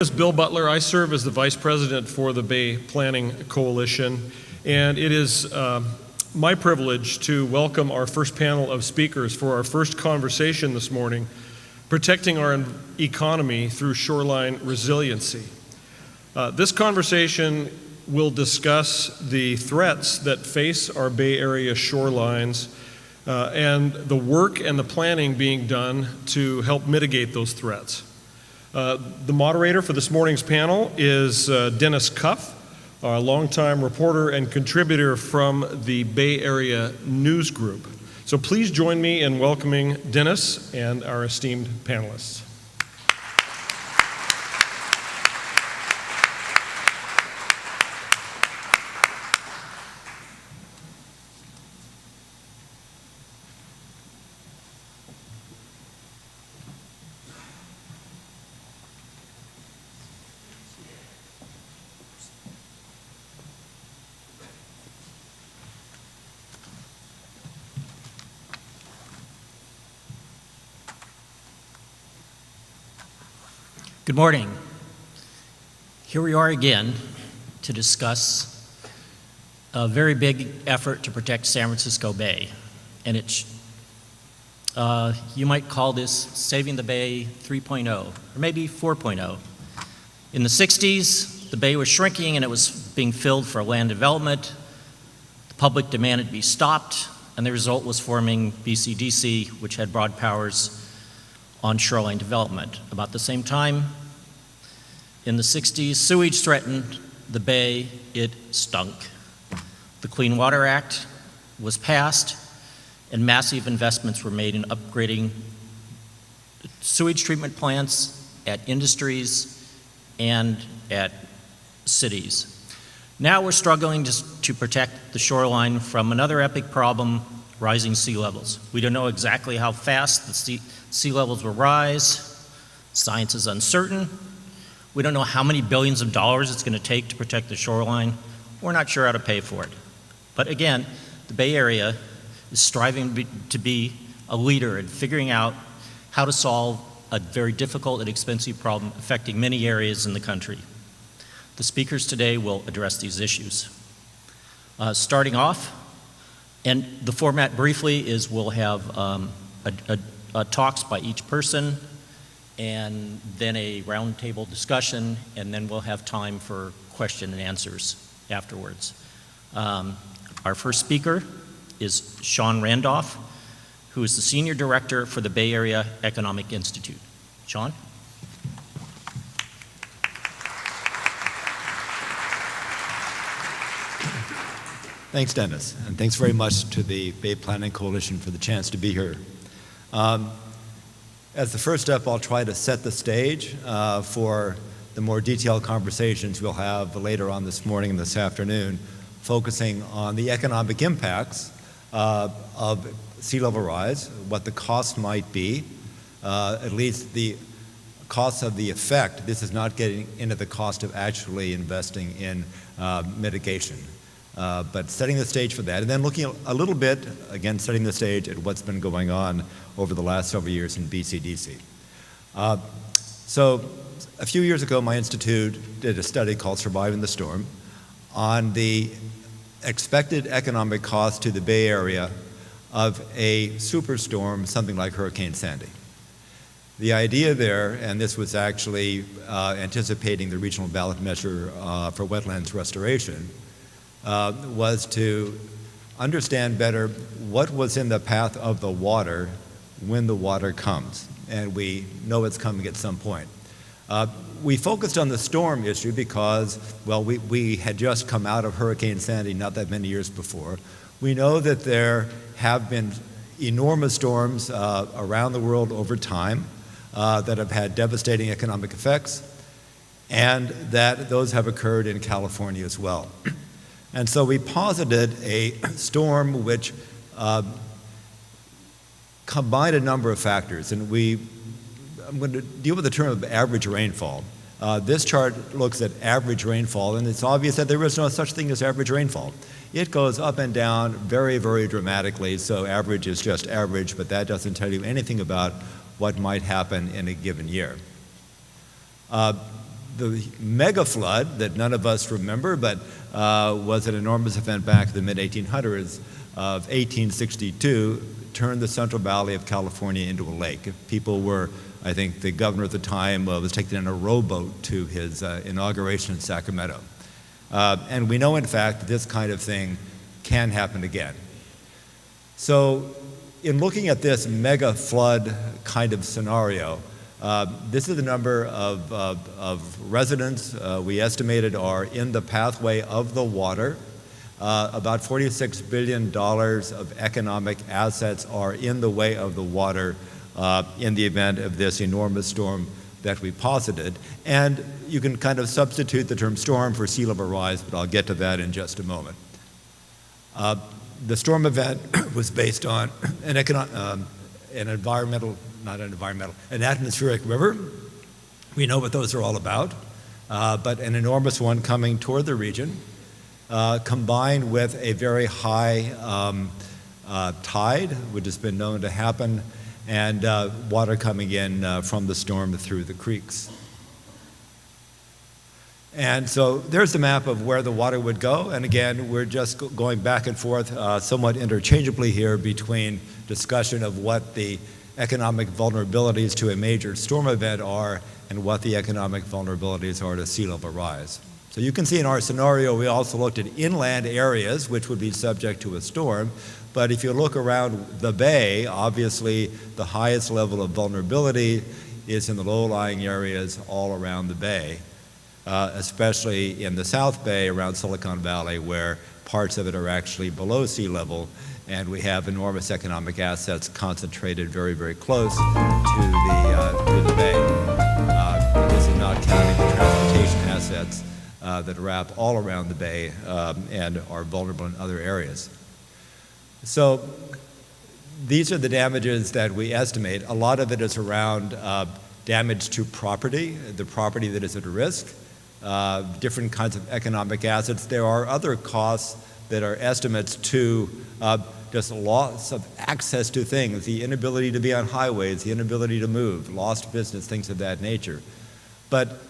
Is Bill Butler. I serve as the Vice President for the Bay Planning Coalition, and it is my privilege to welcome our first panel of speakers for our first conversation this morning, Protecting Our Economy Through Shoreline Resiliency. This conversation will discuss the threats that face our Bay Area shorelines and the work and the planning being done to help mitigate those threats. The moderator for this morning's panel is Denis Cuff, a longtime reporter and contributor from the Bay Area News Group. So please join me in welcoming Denis and our esteemed panelists. Good morning. Here we are again to discuss a very big effort to protect San Francisco Bay. And you might call this Saving the Bay 3.0, or maybe 4.0. In the 60s, the bay was shrinking and it was being filled for land development. The public demanded to be stopped, and the result was forming BCDC, which had broad powers on shoreline development. About the same time, in the 60s, sewage threatened the bay. It stunk. The Clean Water Act was passed, and massive investments were made in upgrading sewage treatment plants at industries and at cities. Now we're struggling to protect the shoreline from another epic problem, rising sea levels. We don't know exactly how fast the sea levels will rise. Science is uncertain. We don't know how many billions of dollars it's going to take to protect the shoreline. We're not sure how to pay for it. But again, the Bay Area is striving to be a leader in figuring out how to solve a very difficult and expensive problem affecting many areas in the country. The speakers today will address these issues. Starting off, and the format briefly is we'll have talks by each person, and then a roundtable discussion, and then we'll have time for question and answers afterwards. Our first speaker is Sean Randolph, who is the Senior Director for the Bay Area Economic Institute. Sean? Thanks, Dennis, and thanks very much to the Bay Planning Coalition for the chance to be here. As the first step, I'll try to set the stage for the more detailed conversations we'll have later on this morning and this afternoon, focusing on the economic impacts of sea level rise, what the cost might be, at least the cost of the effect. This is not getting into the cost of actually investing in mitigation. But setting the stage for that, and then looking a little bit, again, setting the stage at what's been going on over the last several years in BCDC. So a few years ago, my institute did a study called Surviving the Storm on the expected economic cost to the Bay Area of a superstorm, something like Hurricane Sandy. The idea there, and this was actually anticipating the regional ballot measure for wetlands restoration, was to understand better what was in the path of the water when the water comes. And we know it's coming at some point. We focused on the storm issue because, well, we had just come out of Hurricane Sandy not that many years before. We know that there have been enormous storms around the world over time that have had devastating economic effects, and that those have occurred in California as well. And so we posited a storm which combined a number of factors, and I'm going to deal with the term of average rainfall. This chart looks at average rainfall, and it's obvious that there is no such thing as average rainfall. It goes up and down very, very dramatically, so average is just average, but that doesn't tell you anything about what might happen in a given year. The mega flood that none of us remember, but was an enormous event back in the mid-1800s of 1862, turned the Central Valley of California into a lake. People were, I think the governor at the time was taken in a rowboat to his inauguration in Sacramento. And we know, in fact, that this kind of thing can happen again. So in looking at this mega flood kind of scenario, this is the number of residents we estimated are in the pathway of the water. About $46 billion of economic assets are in the way of the water in the event of this enormous storm that we posited. And you can kind of substitute the term storm for sea level rise, but I'll get to that in just a moment. The storm event was based on an atmospheric river. We know what those are all about, but an enormous one coming toward the region, combined with a very high tide, which has been known to happen, and water coming in from the storm through the creeks. And so there's the map of where the water would go. And again, we're just going back and forth somewhat interchangeably here between discussion of what the economic vulnerabilities to a major storm event are and what the economic vulnerabilities are to sea level rise. So you can see in our scenario, we also looked at inland areas which would be subject to a storm. But if you look around the bay, obviously the highest level of vulnerability is in the low-lying areas all around the bay. Especially in the South Bay around Silicon Valley, where parts of it are actually below sea level, and we have enormous economic assets concentrated very, very close to the bay. This is not counting the transportation assets that wrap all around the bay and are vulnerable in other areas. So these are the damages that we estimate. A lot of it is around damage to property, the property that is at risk. Different kinds of economic assets. There are other costs that are estimates to just loss of access to things, the inability to be on highways, the inability to move, lost business, things of that nature. But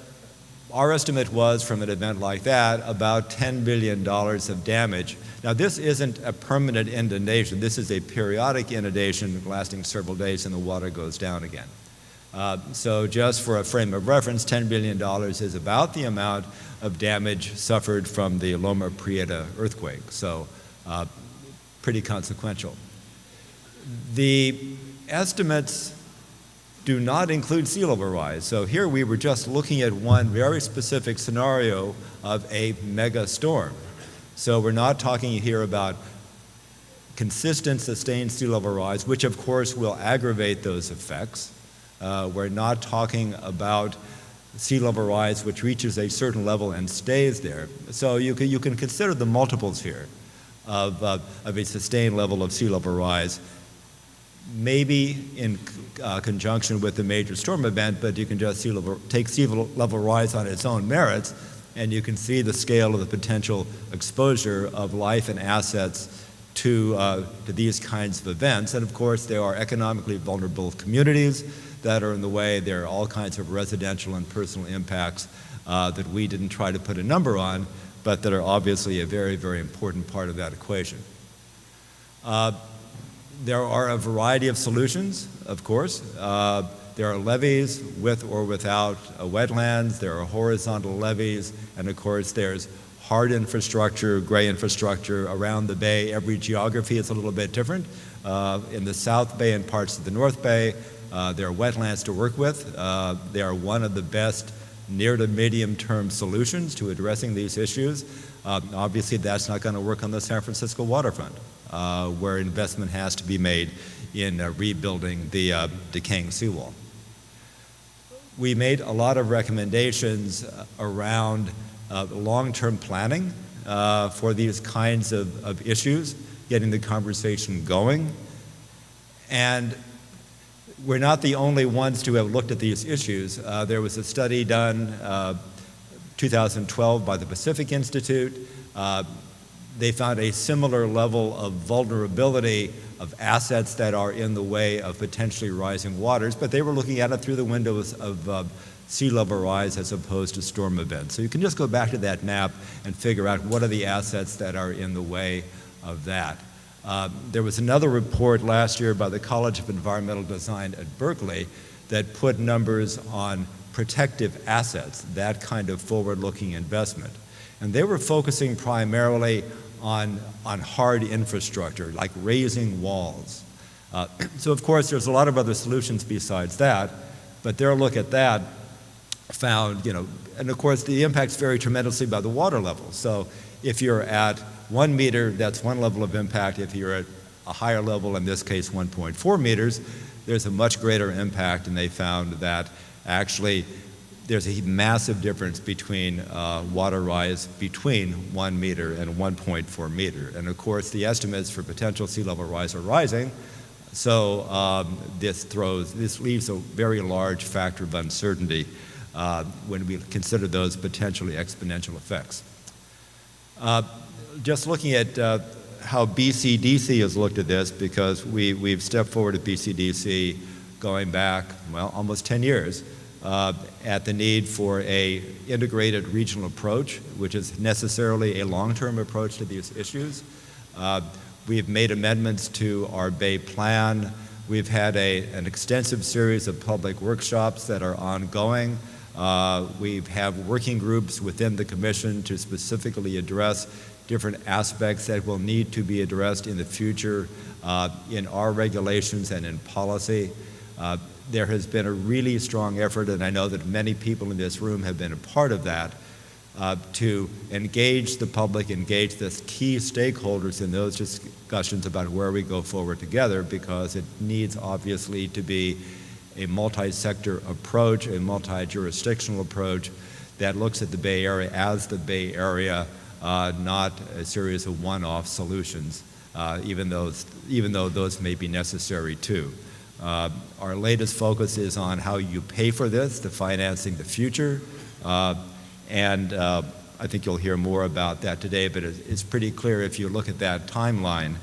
our estimate was, from an event like that, about $10 billion of damage. Now, this isn't a permanent inundation. This is a periodic inundation lasting several days, and the water goes down again. So just for a frame of reference, $10 billion is about the amount of damage suffered from the Loma Prieta earthquake, so pretty consequential. The estimates do not include sea level rise. So here we were just looking at one very specific scenario of a mega storm. So we're not talking here about consistent, sustained sea level rise, which of course will aggravate those effects. We're not talking about sea level rise which reaches a certain level and stays there. So you can consider the multiples here of a sustained level of sea level rise, maybe in conjunction with the major storm event, but you can just take sea level rise on its own merits, and you can see the scale of the potential exposure of life and assets to these kinds of events. And of course, there are economically vulnerable communities that are in the way. There are all kinds of residential and personal impacts that we didn't try to put a number on, but that are obviously a very, very important part of that equation. There are a variety of solutions, of course. There are levees with or without wetlands. There are horizontal levees, and of course there's hard infrastructure, gray infrastructure around the bay. Every geography is a little bit different. In the South Bay and parts of the North Bay, there are wetlands to work with. They are one of the best near to medium term solutions to addressing these issues. Obviously that's not going to work on the San Francisco waterfront, where investment has to be made in rebuilding the decaying seawall. We made a lot of recommendations around long-term planning for these kinds of issues, getting the conversation going. And we're not the only ones to have looked at these issues. There was a study done 2012 by the Pacific Institute. They found a similar level of vulnerability of assets that are in the way of potentially rising waters, but they were looking at it through the windows of sea level rise as opposed to storm events. So you can just go back to that map and figure out what are the assets that are in the way of that. There was another report last year by the College of Environmental Design at Berkeley that put numbers on protective assets, that kind of forward-looking investment. And they were focusing primarily on hard infrastructure, like raising walls. So of course, there's a lot of other solutions besides that, but their look at that found, and of course the impacts vary tremendously by the water level. So if you're at 1 meter, that's one level of impact. If you're at a higher level, in this case 1.4 meters, there's a much greater impact, and they found that actually there's a massive difference between water rise between 1 meter and 1.4 meter. And of course, the estimates for potential sea level rise are rising, so this leaves a very large factor of uncertainty when we consider those potentially exponential effects. Just looking at how BCDC has looked at this, because we've stepped forward at BCDC going back, well, almost 10 years, at the need for a integrated regional approach, which is necessarily a long-term approach to these issues. We've made amendments to our Bay Plan. We've had an extensive series of public workshops that are ongoing. We have working groups within the Commission to specifically address different aspects that will need to be addressed in the future in our regulations and in policy. There has been a really strong effort, and I know that many people in this room have been a part of that, to engage the public, engage the key stakeholders in those discussions about where we go forward together, because it needs obviously to be a multi-sector approach, a multi-jurisdictional approach that looks at the Bay Area as the Bay Area, not a series of one-off solutions, even though those may be necessary too. Our latest focus is on how you pay for this, the financing the future, and I think you'll hear more about that today, but it's pretty clear if you look at that timeline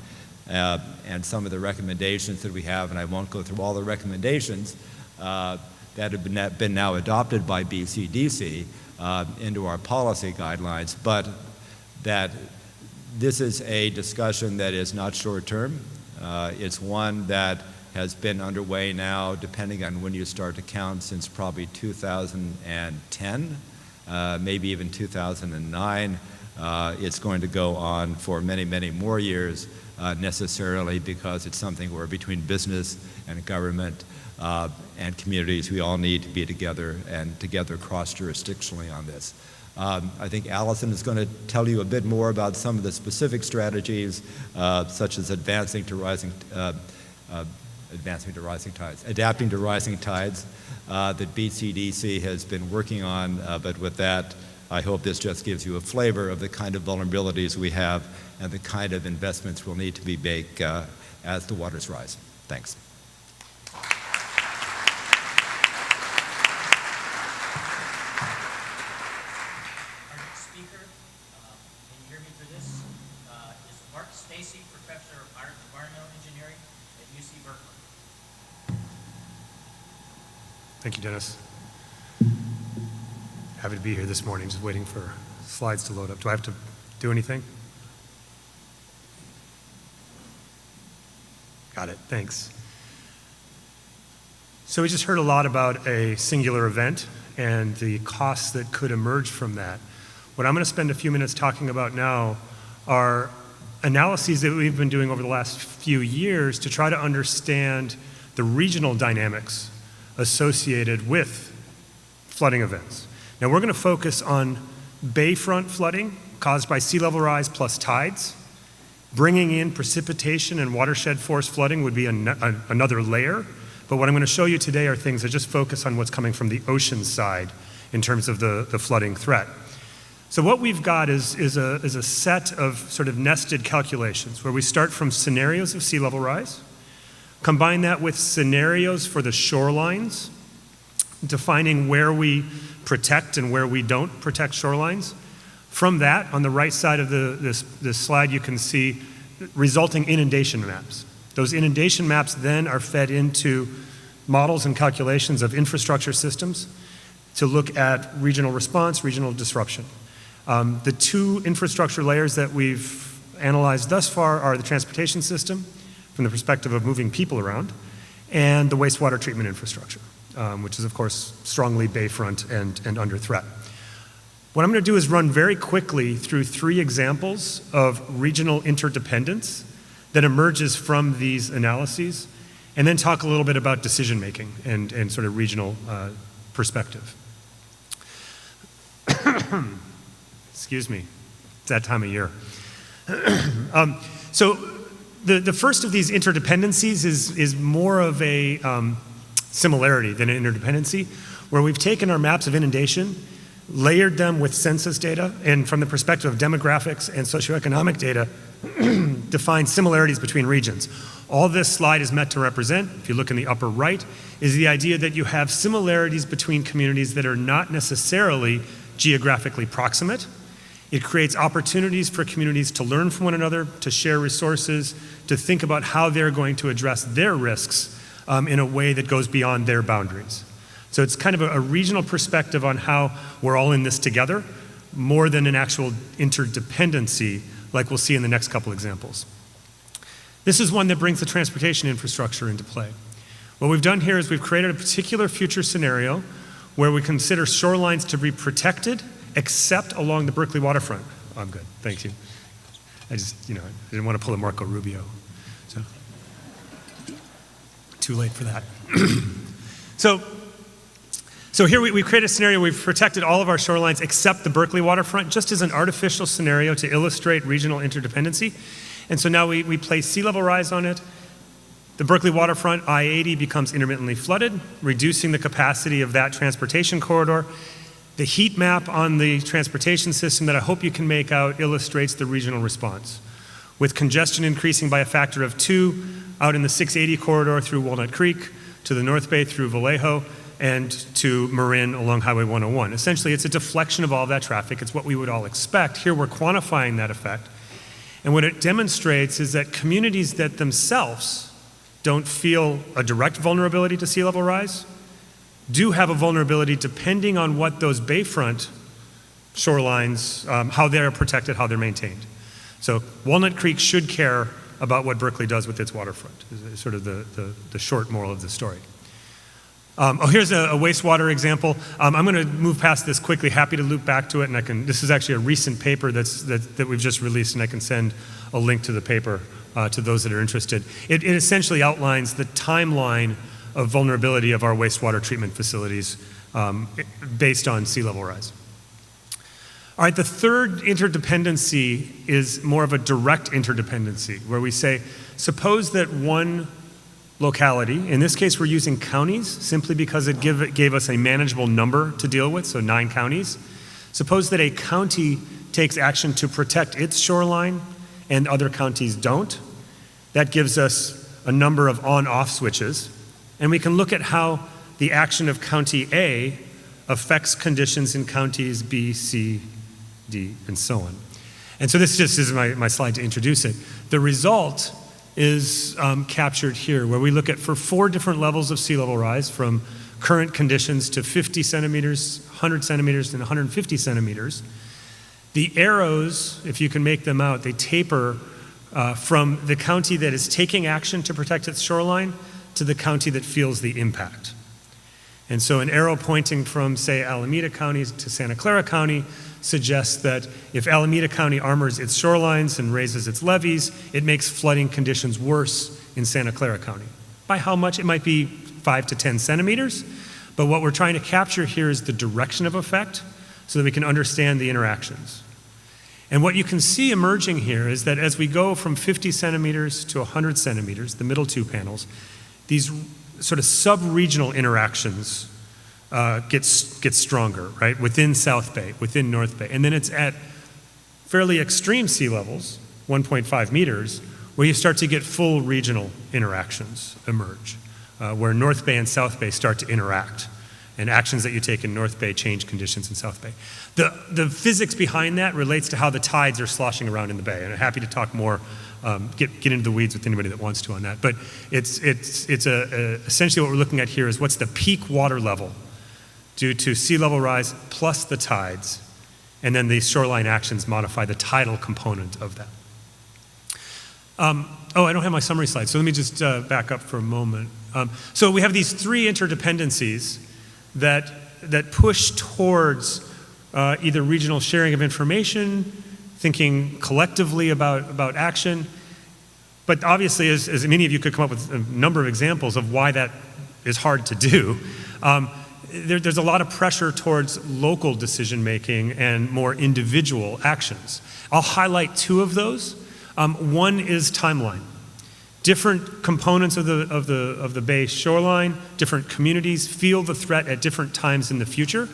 and some of the recommendations that we have, and I won't go through all the recommendations that have been now adopted by BCDC into our policy guidelines, but that this is a discussion that is not short-term. It's one that has been underway now, depending on when you start to count, since probably 2010, maybe even 2009. It's going to go on for many, many more years, necessarily because it's something where between business and government and communities, we all need to be together and together cross-jurisdictionally on this. I think Allison is going to tell you a bit more about some of the specific strategies, such as adapting to rising tides that BCDC has been working on, but with that, I hope this just gives you a flavor of the kind of vulnerabilities we have and the kind of investments will need to be made as the waters rise. Thanks. Stacey, Professor of Environmental Engineering at UC Berkeley. Thank you, Dennis. Happy to be here this morning, just waiting for slides to load up. Do I have to do anything? Got it, thanks. So we just heard a lot about a singular event and the costs that could emerge from that. What I'm going to spend a few minutes talking about now are analyses that we've been doing over the last few years to try to understand the regional dynamics associated with flooding events. Now we're going to focus on bayfront flooding caused by sea level rise plus tides. Bringing in precipitation and watershed force flooding would be another layer, but what I'm going to show you today are things that just focus on what's coming from the ocean side in terms of the flooding threat. So what we've got is a set of sort of nested calculations where we start from scenarios of sea level rise, combine that with scenarios for the shorelines, defining where we protect and where we don't protect shorelines. From that, on the right side of this slide, you can see resulting inundation maps. Those inundation maps then are fed into models and calculations of infrastructure systems to look at regional response, regional disruption. The two infrastructure layers that we've analyzed thus far are the transportation system, from the perspective of moving people around, and the wastewater treatment infrastructure, which is, of course, strongly bayfront and under threat. What I'm going to do is run very quickly through 3 examples of regional interdependence that emerges from these analyses, and then talk a little bit about decision-making and sort of regional perspective. Excuse me, it's that time of year. So the first of these interdependencies is more of a similarity than an interdependency, where we've taken our maps of inundation, layered them with census data, and from the perspective of demographics and socioeconomic data, define similarities between regions. All this slide is meant to represent, if you look in the upper right, is the idea that you have similarities between communities that are not necessarily geographically proximate. It creates opportunities for communities to learn from one another, to share resources, to think about how they're going to address their risks in a way that goes beyond their boundaries. So it's kind of a regional perspective on how we're all in this together, more than an actual interdependency like we'll see in the next couple examples. This is one that brings the transportation infrastructure into play. What we've done here is we've created a particular future scenario where we consider shorelines to be protected except along the Berkeley waterfront. Oh, I'm good, thank you. I didn't want to pull a Marco Rubio. So, too late for that. So here we create a scenario, we've protected all of our shorelines except the Berkeley waterfront, just as an artificial scenario to illustrate regional interdependency. And so now we place sea level rise on it. The Berkeley waterfront, I-80, becomes intermittently flooded, reducing the capacity of that transportation corridor. The heat map on the transportation system that I hope you can make out illustrates the regional response, with congestion increasing by a factor of 2 out in the 680 corridor through Walnut Creek, to the North Bay through Vallejo, and to Marin along Highway 101. Essentially, it's a deflection of all of that traffic. It's what we would all expect. Here we're quantifying that effect. And what it demonstrates is that communities that themselves don't feel a direct vulnerability to sea level rise do have a vulnerability depending on what those bayfront shorelines, how they're protected, how they're maintained. So Walnut Creek should care about what Berkeley does with its waterfront, is sort of the short moral of the story. Here's a wastewater example. I'm going to move past this quickly. Happy to loop back to it, and this is actually a recent paper that we've just released, and I can send a link to the paper to those that are interested. It essentially outlines the timeline of vulnerability of our wastewater treatment facilities based on sea level rise. All right, the third interdependency is more of a direct interdependency, where we say, suppose that one locality, in this case we're using counties simply because it gave us a manageable number to deal with, so 9 counties. Suppose that a county takes action to protect its shoreline and other counties don't. That gives us a number of on-off switches, and we can look at how the action of County A affects conditions in counties B, C, D, and so on. And so this just is my slide to introduce it. The result is captured here, where we look at for 4 different levels of sea level rise, from current conditions to 50 centimeters, 100 centimeters, and 150 centimeters. The arrows, if you can make them out, they taper from the county that is taking action to protect its shoreline to the county that feels the impact. And so an arrow pointing from, say, Alameda County to Santa Clara County suggests that if Alameda County armors its shorelines and raises its levees, it makes flooding conditions worse in Santa Clara County. By how much? It might be 5 to 10 centimeters, but what we're trying to capture here is the direction of effect so that we can understand the interactions. And what you can see emerging here is that as we go from 50 centimeters to 100 centimeters, the middle 2 panels, these sort of sub-regional interactions get stronger, right? Within South Bay, within North Bay. And then it's at fairly extreme sea levels, 1.5 meters, where you start to get full regional interactions emerge, where North Bay and South Bay start to interact. And actions that you take in North Bay change conditions in South Bay. The physics behind that relates to how the tides are sloshing around in the bay. And I'm happy to talk more get into the weeds with anybody that wants to on that. But essentially what we're looking at here is what's the peak water level due to sea level rise plus the tides, and then the shoreline actions modify the tidal component of that. I don't have my summary slide, so let me just back up for a moment. So we have these three interdependencies that push towards either regional sharing of information, thinking collectively about action, but obviously, as many of you could come up with a number of examples of why that is hard to do, there's a lot of pressure towards local decision making and more individual actions. I'll highlight two of those. One is timeline. Different components of the bay shoreline, different communities feel the threat at different times in the future.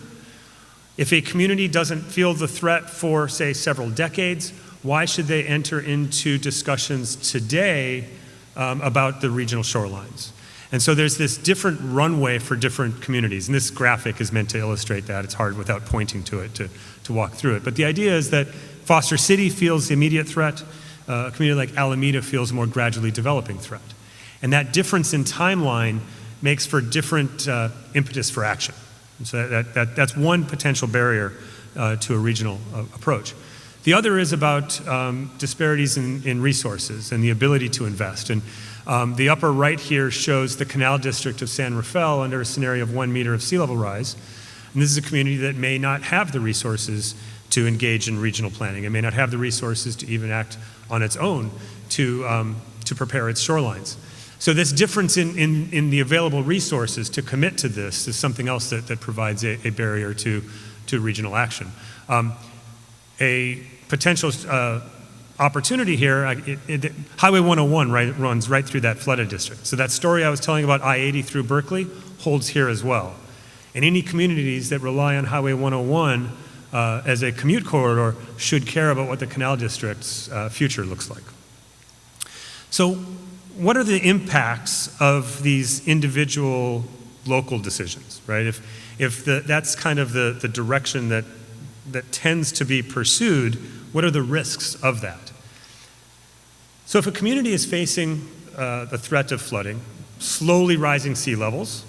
If a community doesn't feel the threat for, say, several decades, why should they enter into discussions today about the regional shorelines? And so there's this different runway for different communities, and this graphic is meant to illustrate that. It's hard without pointing to it to walk through it. But the idea is that Foster City feels the immediate threat. A community like Alameda feels a more gradually developing threat. And that difference in timeline makes for different impetus for action. And so that's one potential barrier to a regional approach. The other is about disparities in resources and the ability to invest. And the upper right here shows the Canal District of San Rafael under a scenario of 1 meter of sea level rise. And this is a community that may not have the resources to engage in regional planning. It may not have the resources to even act on its own to prepare its shorelines. So this difference in the available resources to commit to this is something else that provides a barrier to regional action. A potential opportunity here, Highway 101 runs right through that flooded district. So that story I was telling about I-80 through Berkeley holds here as well. And any communities that rely on Highway 101 as a commute corridor should care about what the Canal District's future looks like. So what are the impacts of these individual local decisions, right? If that's kind of the direction that tends to be pursued, what are the risks of that? So if a community is facing the threat of flooding, slowly rising sea levels,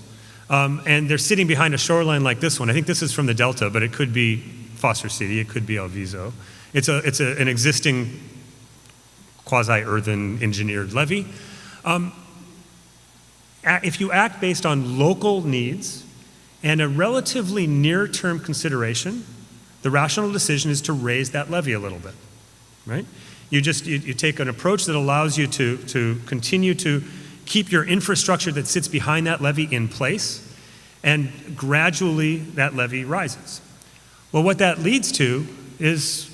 and they're sitting behind a shoreline like this one, I think this is from the Delta, but it could be Foster City, it could be El Viso. It's an existing quasi-earthen engineered levee. If you act based on local needs and a relatively near-term consideration, the rational decision is to raise that levee a little bit, right? You take an approach that allows you to continue to keep your infrastructure that sits behind that levee in place, and gradually that levee rises. Well, what that leads to is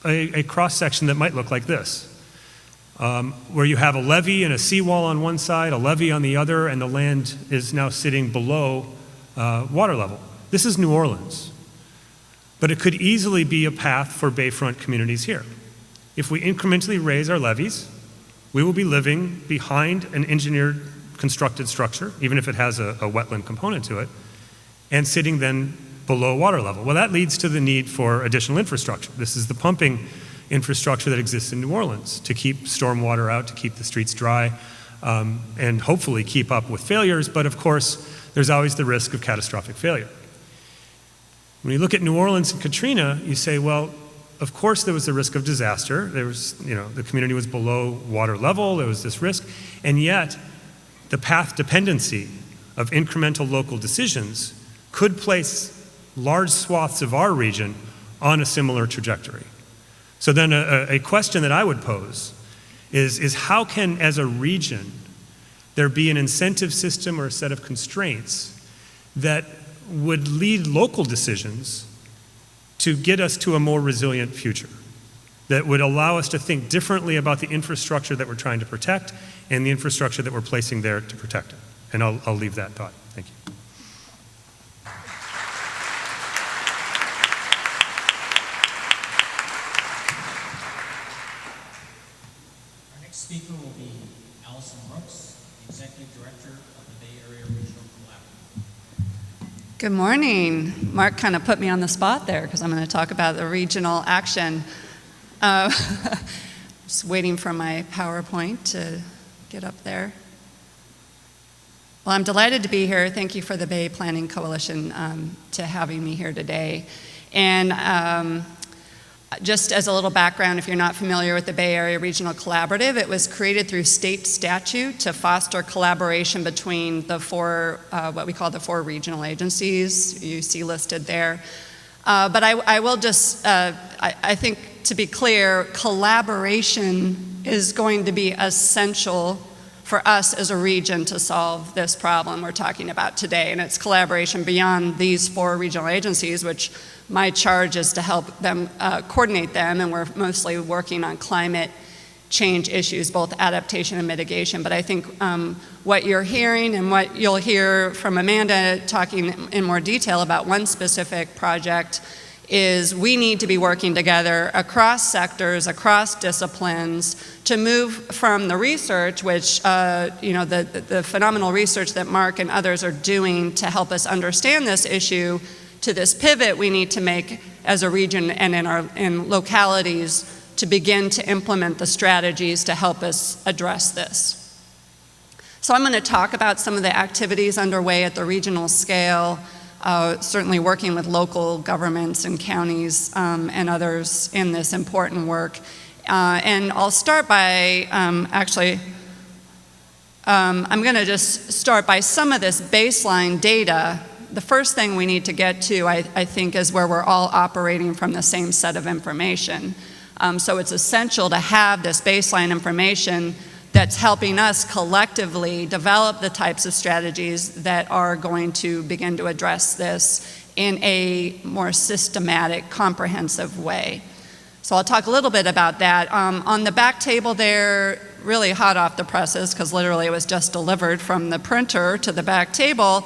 a cross-section that might look like this, where you have a levee and a seawall on one side, a levee on the other, and the land is now sitting below water level. This is New Orleans, but it could easily be a path for bayfront communities here. If we incrementally raise our levees, we will be living behind an engineered constructed structure, even if it has a wetland component to it, and sitting then below water level. Well, that leads to the need for additional infrastructure. This is the pumping infrastructure that exists in New Orleans to keep stormwater out, to keep the streets dry, and hopefully keep up with failures, but of course, there's always the risk of catastrophic failure. When you look at New Orleans and Katrina, you say, well, of course there was the risk of disaster. There was, the community was below water level, there was this risk, and yet the path dependency of incremental local decisions could place large swaths of our region on a similar trajectory. So then a question that I would pose is how can, as a region, there be an incentive system or a set of constraints that would lead local decisions to get us to a more resilient future, that would allow us to think differently about the infrastructure that we're trying to protect and the infrastructure that we're placing there to protect it. And I'll leave that thought. Thank you. Our next speaker will be Allison, Executive Director of the Bay Area Regional Collaborative. Good morning. Mark kind of put me on the spot there because I'm going to talk about the regional action. Just waiting for my PowerPoint to get up there. Well, I'm delighted to be here. Thank you for the Bay Planning Coalition to having me here today. And just as a little background, if you're not familiar with the Bay Area Regional Collaborative, it was created through state statute to foster collaboration between the four, what we call the four regional agencies you see listed there. But I will just, I think to be clear, collaboration is going to be essential for us as a region to solve this problem we're talking about today. And it's collaboration beyond these four regional agencies, which my charge is to help them coordinate them, and we're mostly working on climate change issues, both adaptation and mitigation. But I think what you're hearing and what you'll hear from Amanda talking in more detail about one specific project is we need to be working together across sectors, across disciplines, to move from the research, which, the phenomenal research that Mark and others are doing to help us understand this issue, to this pivot we need to make as a region and in localities to begin to implement the strategies to help us address this. So I'm going to talk about some of the activities underway at the regional scale, certainly working with local governments and counties and others in this important work. And I'll start by I'm going to just start by some of this baseline data. The first thing we need to get to, I think, is where we're all operating from the same set of information. So it's essential to have this baseline information that's helping us collectively develop the types of strategies that are going to begin to address this in a more systematic, comprehensive way. So I'll talk a little bit about that. On the back table there, really hot off the presses, because literally it was just delivered from the printer to the back table,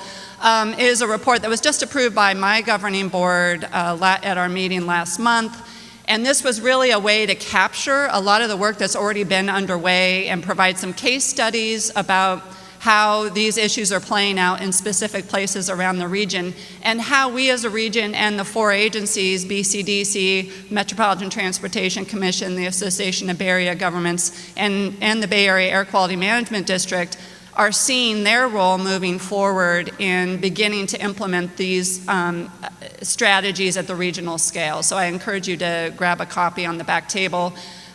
is a report that was just approved by my governing board at our meeting last month. And this was really a way to capture a lot of the work that's already been underway and provide some case studies about how these issues are playing out in specific places around the region, and how we as a region and the four agencies, BCDC, Metropolitan Transportation Commission, the Association of Bay Area Governments, and the Bay Area Air Quality Management District, are seeing their role moving forward in beginning to implement these strategies at the regional scale. So I encourage you to grab a copy on the back table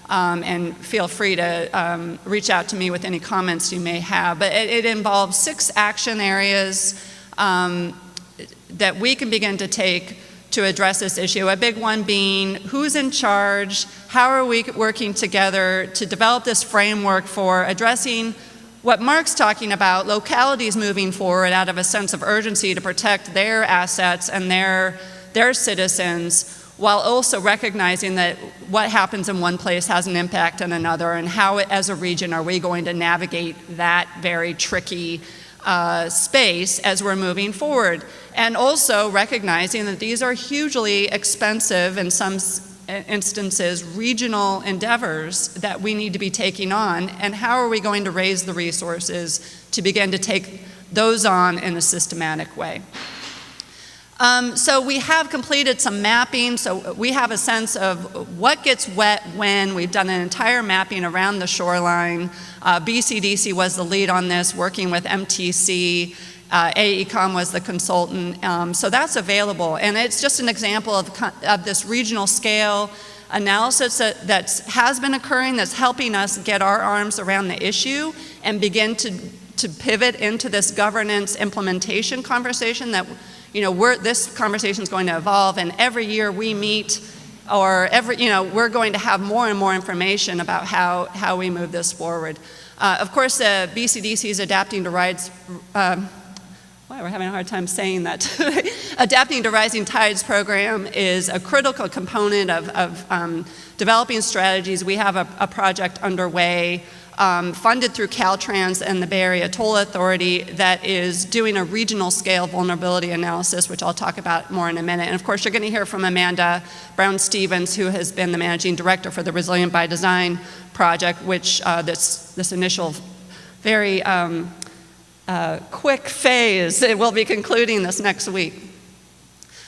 and feel free to reach out to me with any comments you may have. But it involves 6 action areas that we can begin to take to address this issue. A big one being who's in charge, how are we working together to develop this framework for addressing what Mark's talking about, localities moving forward out of a sense of urgency to protect their assets and their citizens, while also recognizing that what happens in one place has an impact on another, and how as a region are we going to navigate that very tricky space as we're moving forward. And also recognizing that these are hugely expensive, in some instances, regional endeavors that we need to be taking on, and how are we going to raise the resources to begin to take those on in a systematic way. So we have completed some mapping, so we have a sense of what gets wet when. We've done an entire mapping around the shoreline. BCDC was the lead on this, working with MTC. AECOM was the consultant, so that's available. And it's just an example of this regional scale analysis that has been occurring, that's helping us get our arms around the issue and begin to pivot into this governance implementation conversation that, this conversation is going to evolve, and every year we meet, or we're going to have more and more information about how we move this forward. Of course, BCDC is adapting to we're having a hard time saying that. Adapting to Rising Tides program is a critical component of developing strategies. We have a project underway funded through Caltrans and the Bay Area Toll Authority that is doing a regional scale vulnerability analysis, which I'll talk about more in a minute. And of course, you're going to hear from Amanda Browne-Stevens, who has been the managing director for the Resilient by Design project, which this initial very quick phase, it will be concluding this next week.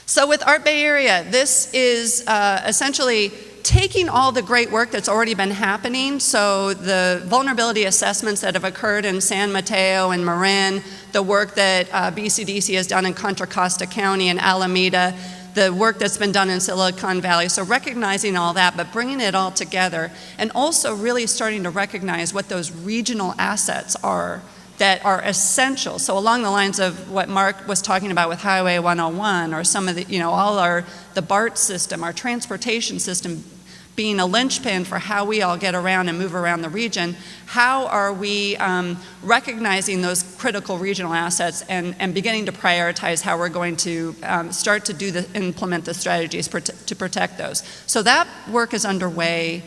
So with Art Bay Area, this is essentially taking all the great work that's already been happening, so the vulnerability assessments that have occurred in San Mateo and Marin, the work that BCDC has done in Contra Costa County and Alameda, the work that's been done in Silicon Valley. So recognizing all that, but bringing it all together, and also really starting to recognize what those regional assets are that are essential. So along the lines of what Mark was talking about with Highway 101, or some of the, the BART system, our transportation system being a linchpin for how we all get around and move around the region, how are we recognizing those critical regional assets and beginning to prioritize how we're going to start to implement the strategies to protect those. So that work is underway.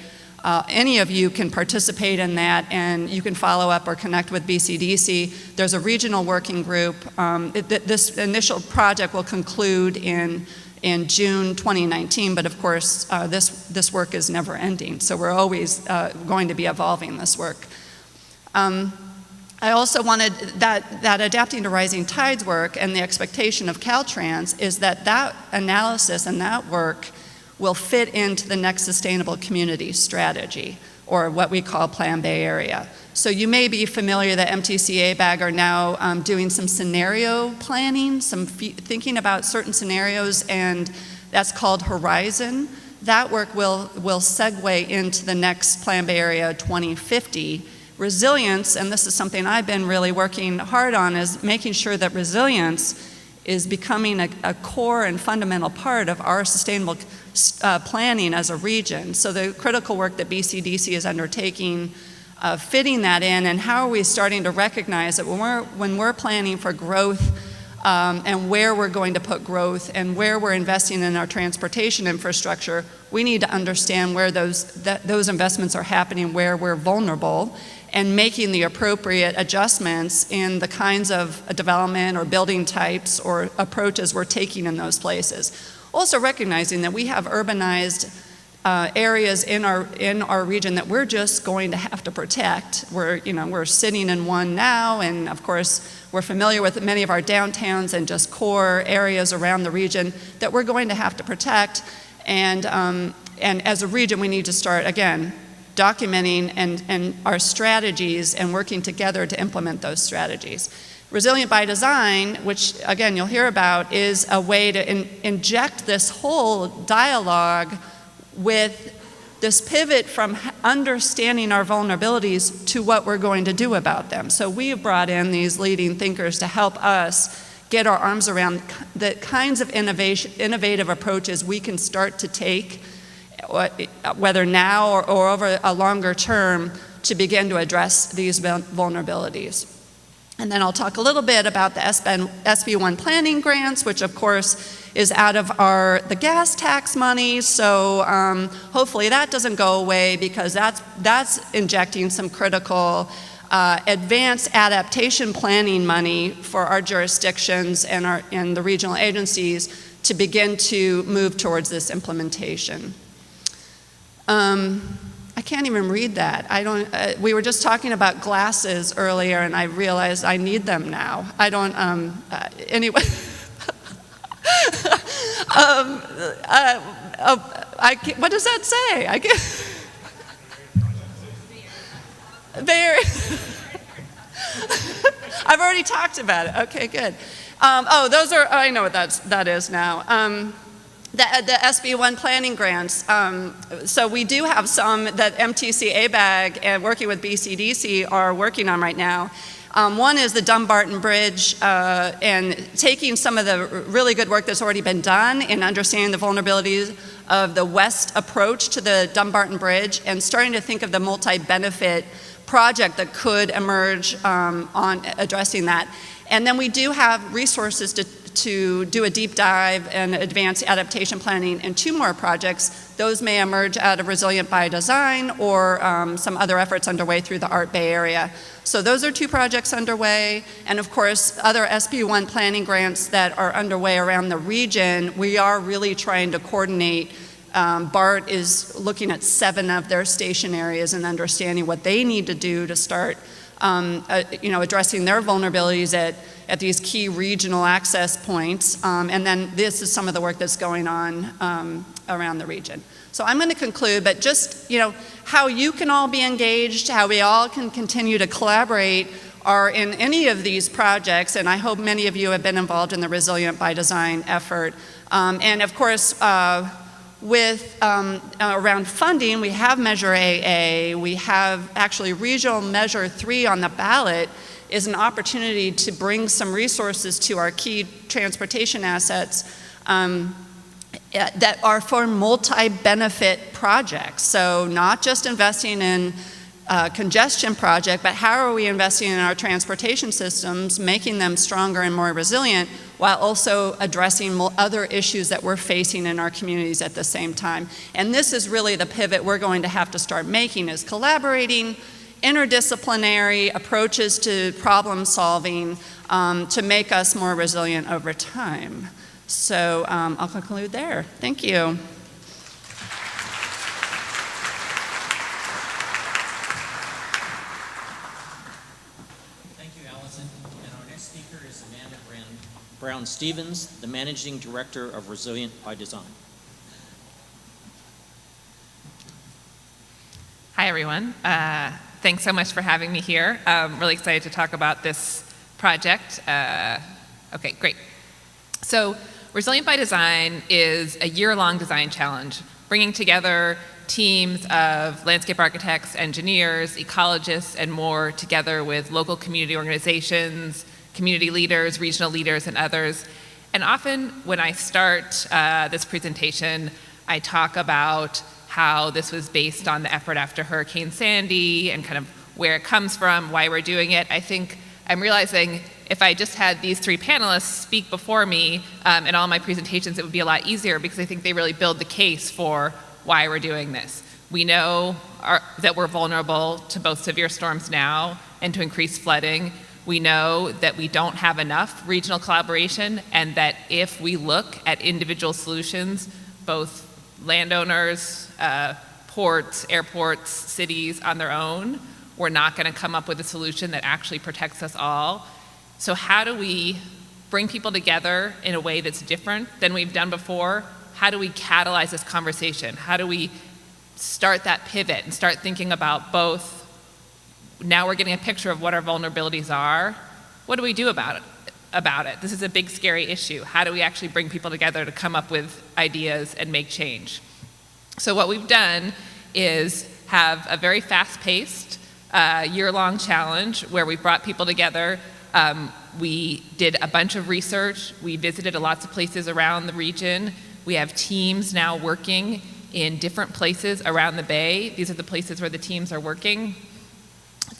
Any of you can participate in that, and you can follow up or connect with BCDC. There's a regional working group. This initial project will conclude in June 2019, but of course, this work is never ending, so we're always going to be evolving this work. I also wanted that adapting to rising tides work, and the expectation of Caltrans is that analysis and that work will fit into the next sustainable community strategy, or what we call Plan Bay Area. So you may be familiar that MTCA-BAG are now doing some scenario planning, thinking about certain scenarios, and that's called Horizon. That work will segue into the next Plan Bay Area 2050. Resilience, and this is something I've been really working hard on, is making sure that resilience is becoming a core and fundamental part of our sustainable planning as a region. So the critical work that BCDC is undertaking, fitting that in, and how are we starting to recognize that when we're planning for growth and where we're going to put growth and where we're investing in our transportation infrastructure, we need to understand where those investments are happening, where we're vulnerable, and making the appropriate adjustments in the kinds of development or building types or approaches we're taking in those places. Also recognizing that we have urbanized areas in our region that we're just going to have to protect. We're sitting in one now, and of course we're familiar with many of our downtowns and just core areas around the region that we're going to have to protect. And as a region, we need to start again documenting and our strategies and working together to implement those strategies. Resilient by Design, which again you'll hear about, is a way to inject this whole dialogue with this pivot from understanding our vulnerabilities to what we're going to do about them. So we have brought in these leading thinkers to help us get our arms around the kinds of innovative approaches we can start to take, whether now or over a longer term, to begin to address these vulnerabilities. And then I'll talk a little bit about the Sp1 Planning Grants, which of course is out of the gas tax money. So hopefully that doesn't go away, because that's injecting some critical advanced adaptation planning money for our jurisdictions and the regional agencies to begin to move towards this implementation. I can't even read that. We were just talking about glasses earlier, and I realized I need them now. I don't, anyway. What does that say? I've already talked about it. Okay, good. I know what that is now. The Sp1 Planning Grants. So we do have some that MTC-ABAG and working with BCDC are working on right now. One is the Dumbarton Bridge, and taking some of the really good work that's already been done in understanding the vulnerabilities of the west approach to the Dumbarton Bridge, and starting to think of the multi-benefit project that could emerge on addressing that. And then we do have resources to do a deep dive and advanced adaptation planning in 2 more projects. Those may emerge out of Resilient by Design or some other efforts underway through the Art Bay area. So those are 2 projects underway, and of course other Sp1 planning grants that are underway around the region. We are really trying to coordinate. BART is looking at 7 of their station areas and understanding what they need to do to start addressing their vulnerabilities at these key regional access points. And then this is some of the work that's going on around the region. So I'm going to conclude, but just, how you can all be engaged, how we all can continue to collaborate are in any of these projects, and I hope many of you have been involved in the Resilient by Design effort. And of course, with around funding, we have Measure AA, we have actually Regional Measure 3 on the ballot is an opportunity to bring some resources to our key transportation assets that are for multi-benefit projects. So not just investing in congestion project, but how are we investing in our transportation systems, making them stronger and more resilient, while also addressing other issues that we're facing in our communities at the same time. And this is really the pivot we're going to have to start making, is collaborating, interdisciplinary approaches to problem solving to make us more resilient over time. So I'll conclude there. Thank you. Thank you, Allison. And our next speaker is Amanda Browne Stevens, the Managing Director of Resilient by Design. Hi, everyone. Thanks so much for having me here. I'm really excited to talk about this project. Okay, great. So Resilient by Design is a year-long design challenge, bringing together teams of landscape architects, engineers, ecologists, and more together with local community organizations, community leaders, regional leaders, and others. And often when I start this presentation, I talk about how this was based on the effort after Hurricane Sandy and kind of where it comes from, why we're doing it. I think I'm realizing if I just had these three panelists speak before me in all my presentations, it would be a lot easier, because I think they really build the case for why we're doing this. We know that we're vulnerable to both severe storms now and to increased flooding. We know that we don't have enough regional collaboration, and that if we look at individual solutions, both landowners, ports, airports, cities on their own, we're not going to come up with a solution that actually protects us all. So how do we bring people together in a way that's different than we've done before? How do we catalyze this conversation? How do we start that pivot and start thinking about both, now we're getting a picture of what our vulnerabilities are, what do we do about it? This is a big, scary issue. How do we actually bring people together to come up with ideas and make change? So what we've done is have a very fast-paced, year-long challenge where we brought people together. We did a bunch of research. We visited lots of places around the region. We have teams now working in different places around the Bay. These are the places where the teams are working.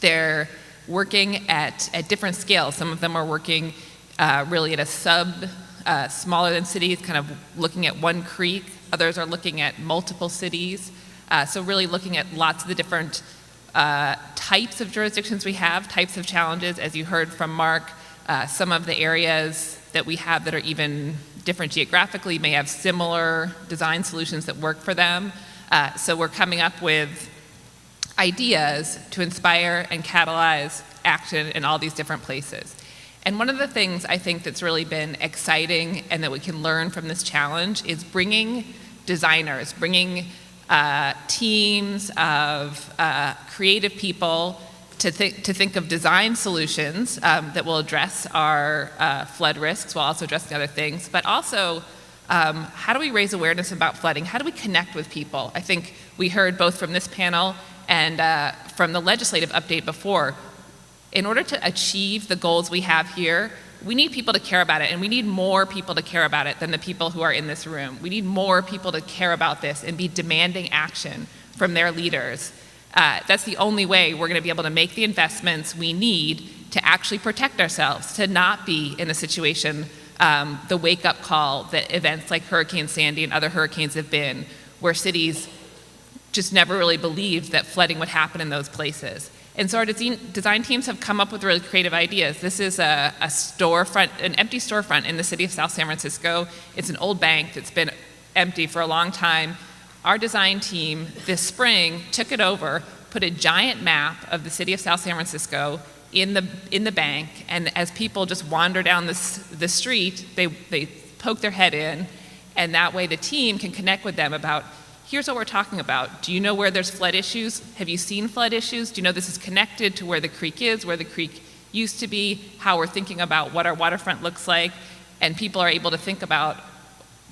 They're working at different scales. Some of them are working really at a smaller than cities, kind of looking at one creek. Others are looking at multiple cities. So really looking at lots of the different types of jurisdictions we have, types of challenges. As you heard from Mark, some of the areas that we have that are even different geographically may have similar design solutions that work for them. So we're coming up with ideas to inspire and catalyze action in all these different places. And one of the things I think that's really been exciting and that we can learn from this challenge is bringing designers, bringing teams of creative people to think of design solutions that will address our flood risks while also addressing other things, but also how do we raise awareness about flooding? How do we connect with people? I think we heard both from this panel and from the legislative update before, in order to achieve the goals we have here, we need people to care about it, and we need more people to care about it than the people who are in this room. We need more people to care about this and be demanding action from their leaders. That's the only way we're going to be able to make the investments we need to actually protect ourselves, to not be in a situation, the wake-up call that events like Hurricane Sandy and other hurricanes have been, where cities just never really believed that flooding would happen in those places. And so our design teams have come up with really creative ideas. This is a storefront, an empty storefront in the city of South San Francisco. It's an old bank that's been empty for a long time. Our design team this spring took it over, put a giant map of the city of South San Francisco in the bank, and as people just wander down the street, they poke their head in, and that way the team can connect with them about, here's what we're talking about. Do you know where there's flood issues? Have you seen flood issues? Do you know this is connected to where the creek is, where the creek used to be, how we're thinking about what our waterfront looks like, and people are able to think about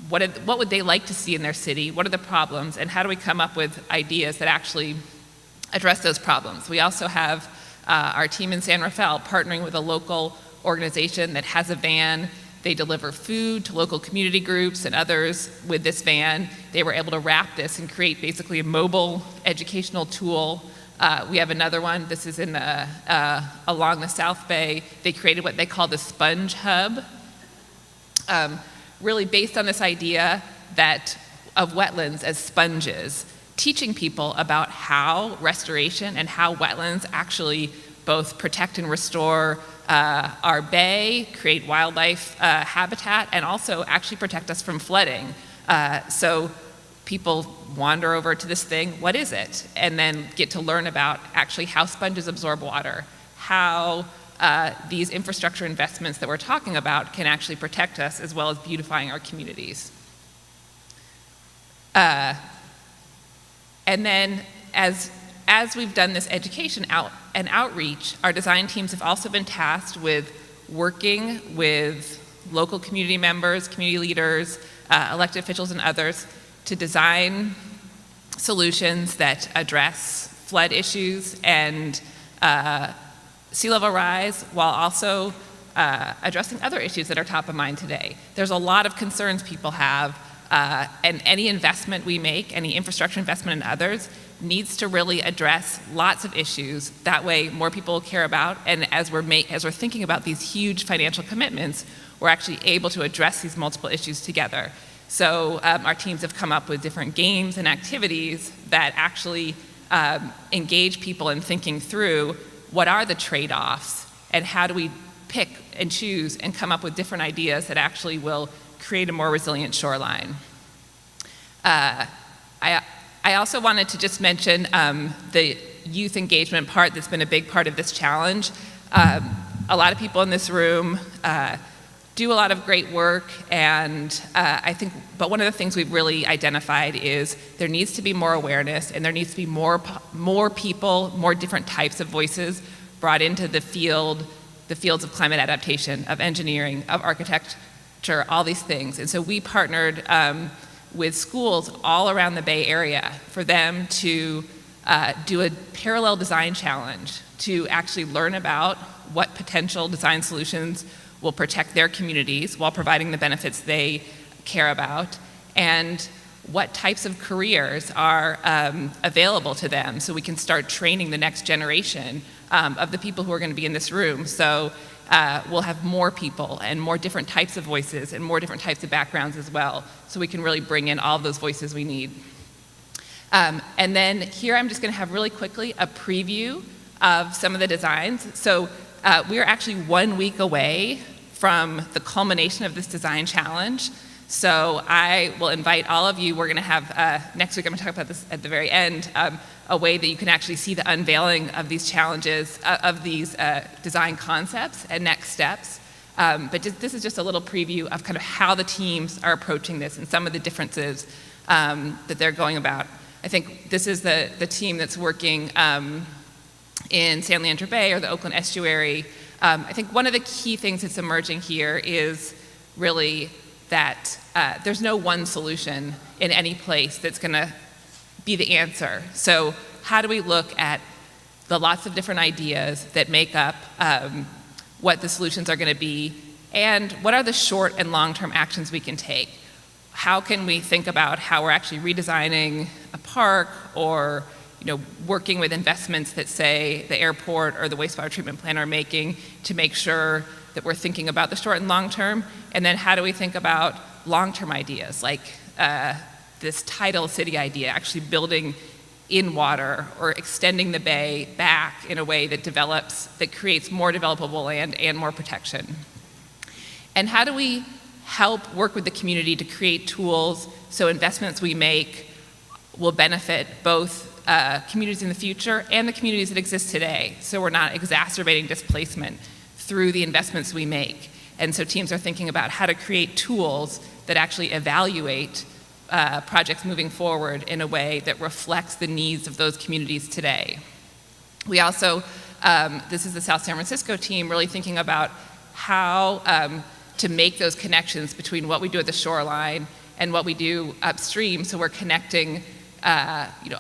what would they like to see in their city, what are the problems, and how do we come up with ideas that actually address those problems. We also have our team in San Rafael partnering with a local organization that has a van. They deliver food to local community groups and others with this van. They were able to wrap this and create basically a mobile educational tool. We have another one. This is in along the South Bay. They created what they call the Sponge Hub, really based on this idea of wetlands as sponges, teaching people about how restoration and how wetlands actually both protect and restore our bay, create wildlife habitat, and also actually protect us from flooding. So people wander over to this thing, what is it? And then get to learn about actually how sponges absorb water, how these infrastructure investments that we're talking about can actually protect us as well as beautifying our communities. And then as we've done this education and outreach, our design teams have also been tasked with working with local community members, community leaders, elected officials and others to design solutions that address flood issues and sea level rise while also addressing other issues that are top of mind today. There's a lot of concerns people have, and any investment we make, any infrastructure investment in others, needs to really address lots of issues. That way more people care about, and as we're thinking about these huge financial commitments, we're actually able to address these multiple issues together. So our teams have come up with different games and activities that actually engage people in thinking through what are the trade-offs and how do we pick and choose and come up with different ideas that actually will create a more resilient shoreline. I also wanted to just mention the youth engagement part that's been a big part of this challenge. A lot of people in this room do a lot of great work, and but one of the things we've really identified is there needs to be more awareness, and there needs to be more people, more different types of voices brought into the fields of climate adaptation, of engineering, of architecture, all these things. And so we partnered with schools all around the Bay Area for them to do a parallel design challenge to actually learn about what potential design solutions will protect their communities while providing the benefits they care about, and what types of careers are available to them so we can start training the next generation of the people who are going to be in this room. So we'll have more people and more different types of voices and more different types of backgrounds as well, so we can really bring in all of those voices we need. And then here I'm just going to have really quickly a preview of some of the designs. So we are actually 1 week away from the culmination of this design challenge. So I will invite all of you, we're going to have, next week I'm going to talk about this at the very end, a way that you can actually see the unveiling of these challenges, of these design concepts and next steps. But this is just a little preview of kind of how the teams are approaching this and some of the differences that they're going about. I think this is the team that's working in San Leandro Bay or the Oakland Estuary. I think one of the key things that's emerging here is really that there's no one solution in any place that's going to be the answer. So how do we look at the lots of different ideas that make up what the solutions are going to be, and what are the short and long-term actions we can take? How can we think about how we're actually redesigning a park, or working with investments that, say, the airport or the wastewater treatment plant are making to make sure that we're thinking about the short and long term? And then how do we think about long-term ideas, like this tidal city idea, actually building in water or extending the bay back in a way that creates more developable land and more protection? And how do we help work with the community to create tools so investments we make will benefit both communities in the future and the communities that exist today, so we're not exacerbating displacement through the investments we make. And so teams are thinking about how to create tools that actually evaluate projects moving forward in a way that reflects the needs of those communities today. We also, this is the South San Francisco team, really thinking about how to make those connections between what we do at the shoreline and what we do upstream, so we're connecting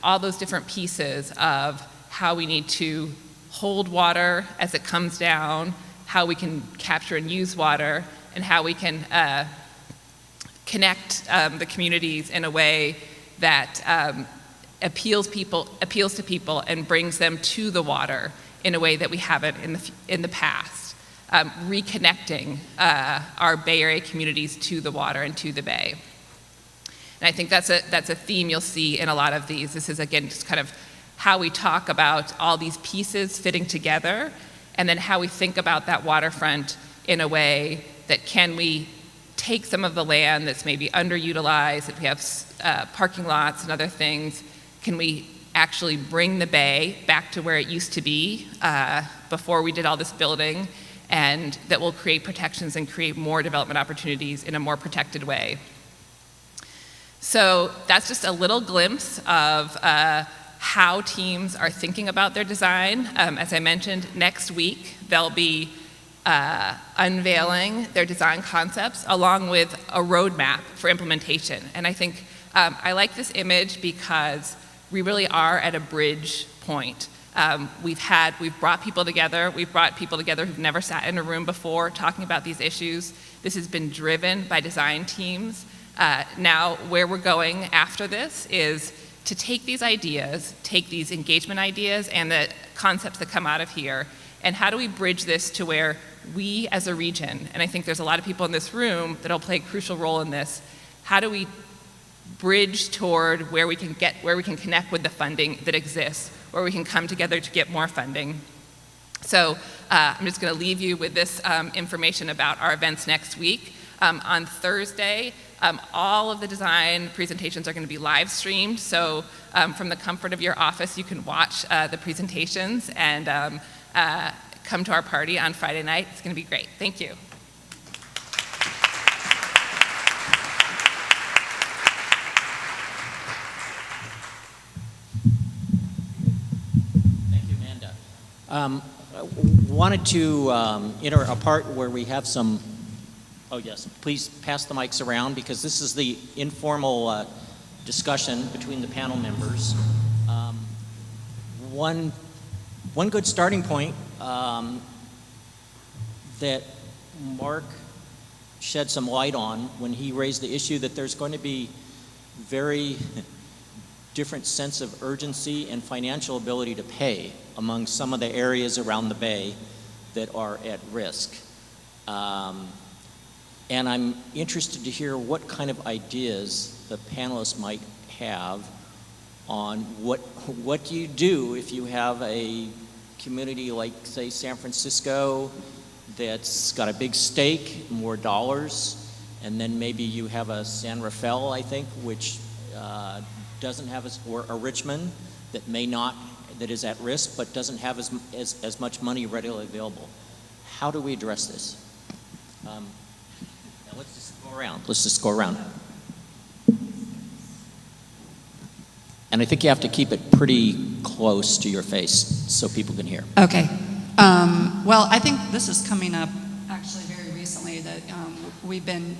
all those different pieces of how we need to hold water as it comes down, how we can capture and use water, and how we can connect the communities in a way that appeals to people and brings them to the water in a way that we haven't in the past, reconnecting our Bay Area communities to the water and to the Bay. And I think that's a theme you'll see in a lot of these. This is, again, just kind of how we talk about all these pieces fitting together, and then how we think about that waterfront in a way that can we take some of the land that's maybe underutilized, if we have parking lots and other things, can we actually bring the Bay back to where it used to be before we did all this building, and that will create protections and create more development opportunities in a more protected way. So that's just a little glimpse of how teams are thinking about their design. As I mentioned, next week they'll be unveiling their design concepts along with a roadmap for implementation. And I think I like this image because we really are at a bridge point. We've brought people together. We've brought people together who've never sat in a room before talking about these issues. This has been driven by design teams. Now, where we're going after this is to take these ideas, take these engagement ideas and the concepts that come out of here, and how do we bridge this to where we as a region, and I think there's a lot of people in this room that'll play a crucial role in this, how do we bridge toward where we can connect with the funding that exists, where we can come together to get more funding. So I'm just going to leave you with this information about our events next week. On Thursday, all of the design presentations are going to be live streamed, so from the comfort of your office you can watch the presentations and come to our party on Friday night. It's going to be great. Thank you. Thank you, Amanda. Wanted to enter a part where we have some. Oh yes, please pass the mics around, because this is the informal discussion between the panel members. One good starting point that Mark shed some light on when he raised the issue that there's going to be very different sense of urgency and financial ability to pay among some of the areas around the Bay that are at risk. And I'm interested to hear what kind of ideas the panelists might have on what do you do if you have a community like, say, San Francisco that's got a big stake, more dollars, and then maybe you have a San Rafael, I think, which doesn't have or a Richmond that that is at risk but doesn't have as much money readily available. How do we address this? Let's just go around. And I think you have to keep it pretty close to your face so people can hear. Okay. Well, I think this is coming up actually very recently that we've been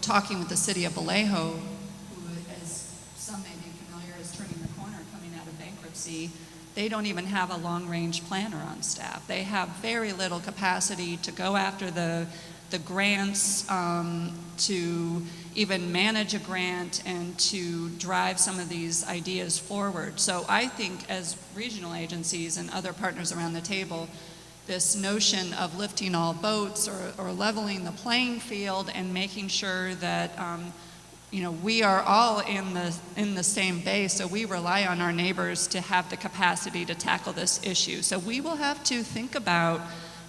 talking with the city of Vallejo, who, as some may be familiar, is turning the corner coming out of bankruptcy. They don't even have a long-range planner on staff. They have very little capacity to go after the grants, to even manage a grant and to drive some of these ideas forward. So I think as regional agencies and other partners around the table, this notion of lifting all boats or leveling the playing field and making sure that we are all in the same bay, so we rely on our neighbors to have the capacity to tackle this issue. So we will have to think about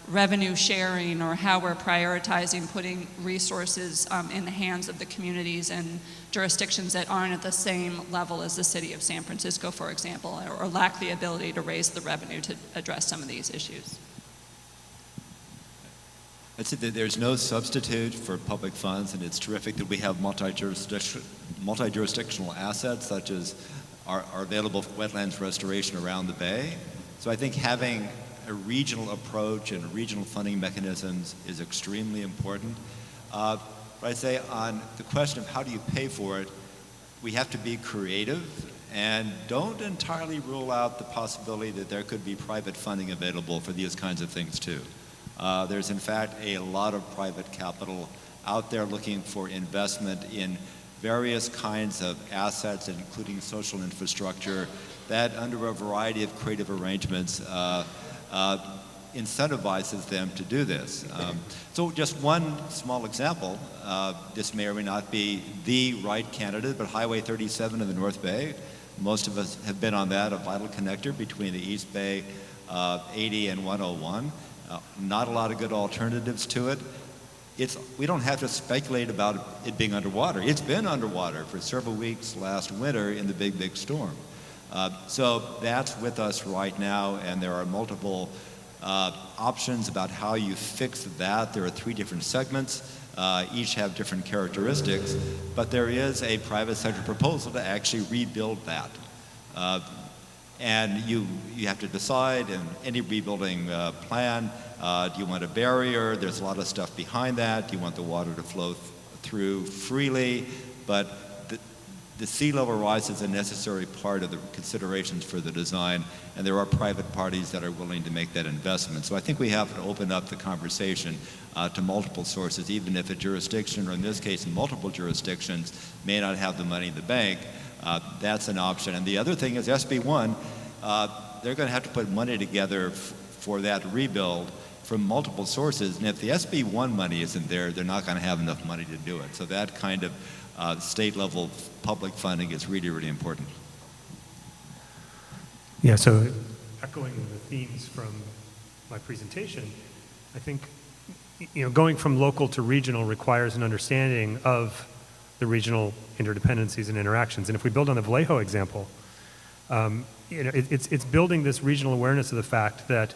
revenue sharing or how we're prioritizing putting resources in the hands of the communities and jurisdictions that aren't at the same level as the city of San Francisco, for example, or lack the ability to raise the revenue to address some of these issues. I'd say that there's no substitute for public funds, and it's terrific that we have multi-jurisdictional assets such as are available for wetlands restoration around the Bay. So I think having a regional approach and regional funding mechanisms is extremely important. But I'd say on the question of how do you pay for it, we have to be creative and don't entirely rule out the possibility that there could be private funding available for these kinds of things too. There's in fact a lot of private capital out there looking for investment in various kinds of assets, including social infrastructure, that under a variety of creative arrangements incentivizes them to do this. So just one small example, this may or may not be the right candidate, but Highway 37 in the North Bay, most of us have been on that, a vital connector between the East Bay 80 and 101. Not a lot of good alternatives to it. We don't have to speculate about it being underwater. It's been underwater for several weeks last winter in the big storm. So that's with us right now, and there are multiple options about how you fix that. There are 3 different segments. Each have different characteristics, but there is a private sector proposal to actually rebuild that. And you have to decide in any rebuilding plan, do you want a barrier? There's a lot of stuff behind that. Do you want the water to flow through freely? But the sea level rise is a necessary part of the considerations for the design, and there are private parties that are willing to make that investment. So I think we have to open up the conversation to multiple sources, even if a jurisdiction, or in this case, multiple jurisdictions, may not have the money in the bank. That's an option. And the other thing is SB1, they're going to have to put money together for that rebuild from multiple sources. And if the SB1 money isn't there, they're not going to have enough money to do it. So that kind of state-level public funding is really, really important. Yeah, so echoing the themes from my presentation, I think going from local to regional requires an understanding of the regional interdependencies and interactions. And if we build on the Vallejo example, it's building this regional awareness of the fact that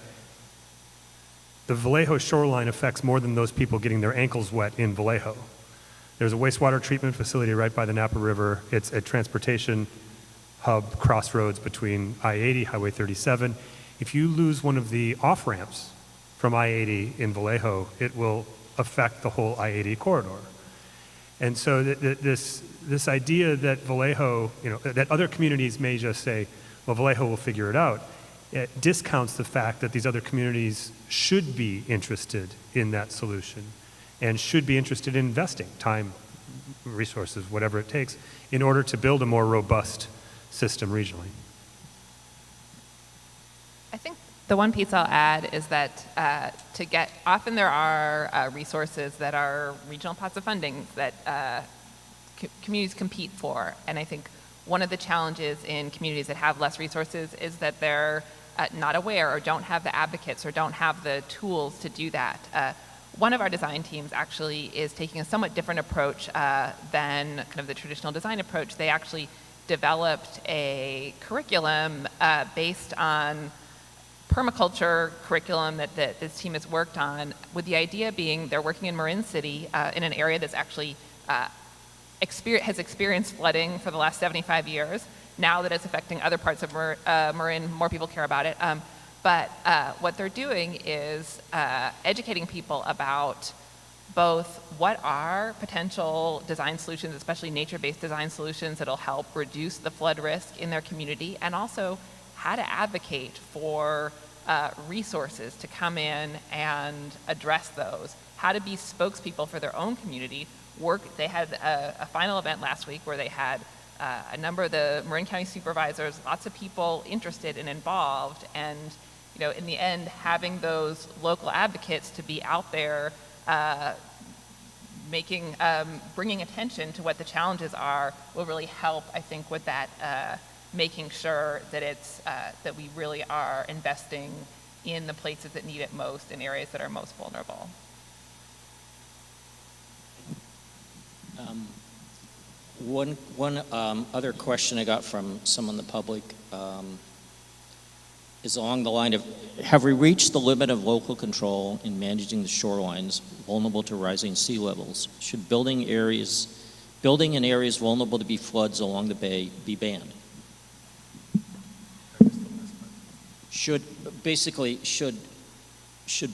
the Vallejo shoreline affects more than those people getting their ankles wet in Vallejo. There's a wastewater treatment facility right by the Napa River. It's a transportation hub crossroads between I-80, Highway 37. If you lose one of the off-ramps from I-80 in Vallejo, it will affect the whole I-80 corridor. And so this idea that Vallejo, that other communities may just say, well, Vallejo will figure it out, it discounts the fact that these other communities should be interested in that solution and should be interested in investing time, resources, whatever it takes, in order to build a more robust system regionally. I think the one piece I'll add is that often there are resources that are regional pots of funding that communities compete for. And I think one of the challenges in communities that have less resources is that they're not aware or don't have the advocates or don't have the tools to do that. One of our design teams actually is taking a somewhat different approach than kind of the traditional design approach. They actually developed a curriculum based on permaculture curriculum that this team has worked on, with the idea being they're working in Marin City in an area that's actually has experienced flooding for the last 75 years. Now that it's affecting other parts of Marin, more people care about it. But what they're doing is educating people about both what are potential design solutions, especially nature-based design solutions that'll help reduce the flood risk in their community, and also how to advocate for resources to come in and address those, how to be spokespeople for their own community. They had a final event last week where they had a number of the Marin County supervisors, lots of people interested and involved, and in the end, having those local advocates to be out there bringing attention to what the challenges are will really help, I think, with that, making sure that that we really are investing in the places that need it most, in areas that are most vulnerable. One other question I got from someone in the public is along the line of, have we reached the limit of local control in managing the shorelines vulnerable to rising sea levels? Should building in areas vulnerable to be floods along the bay be banned? Should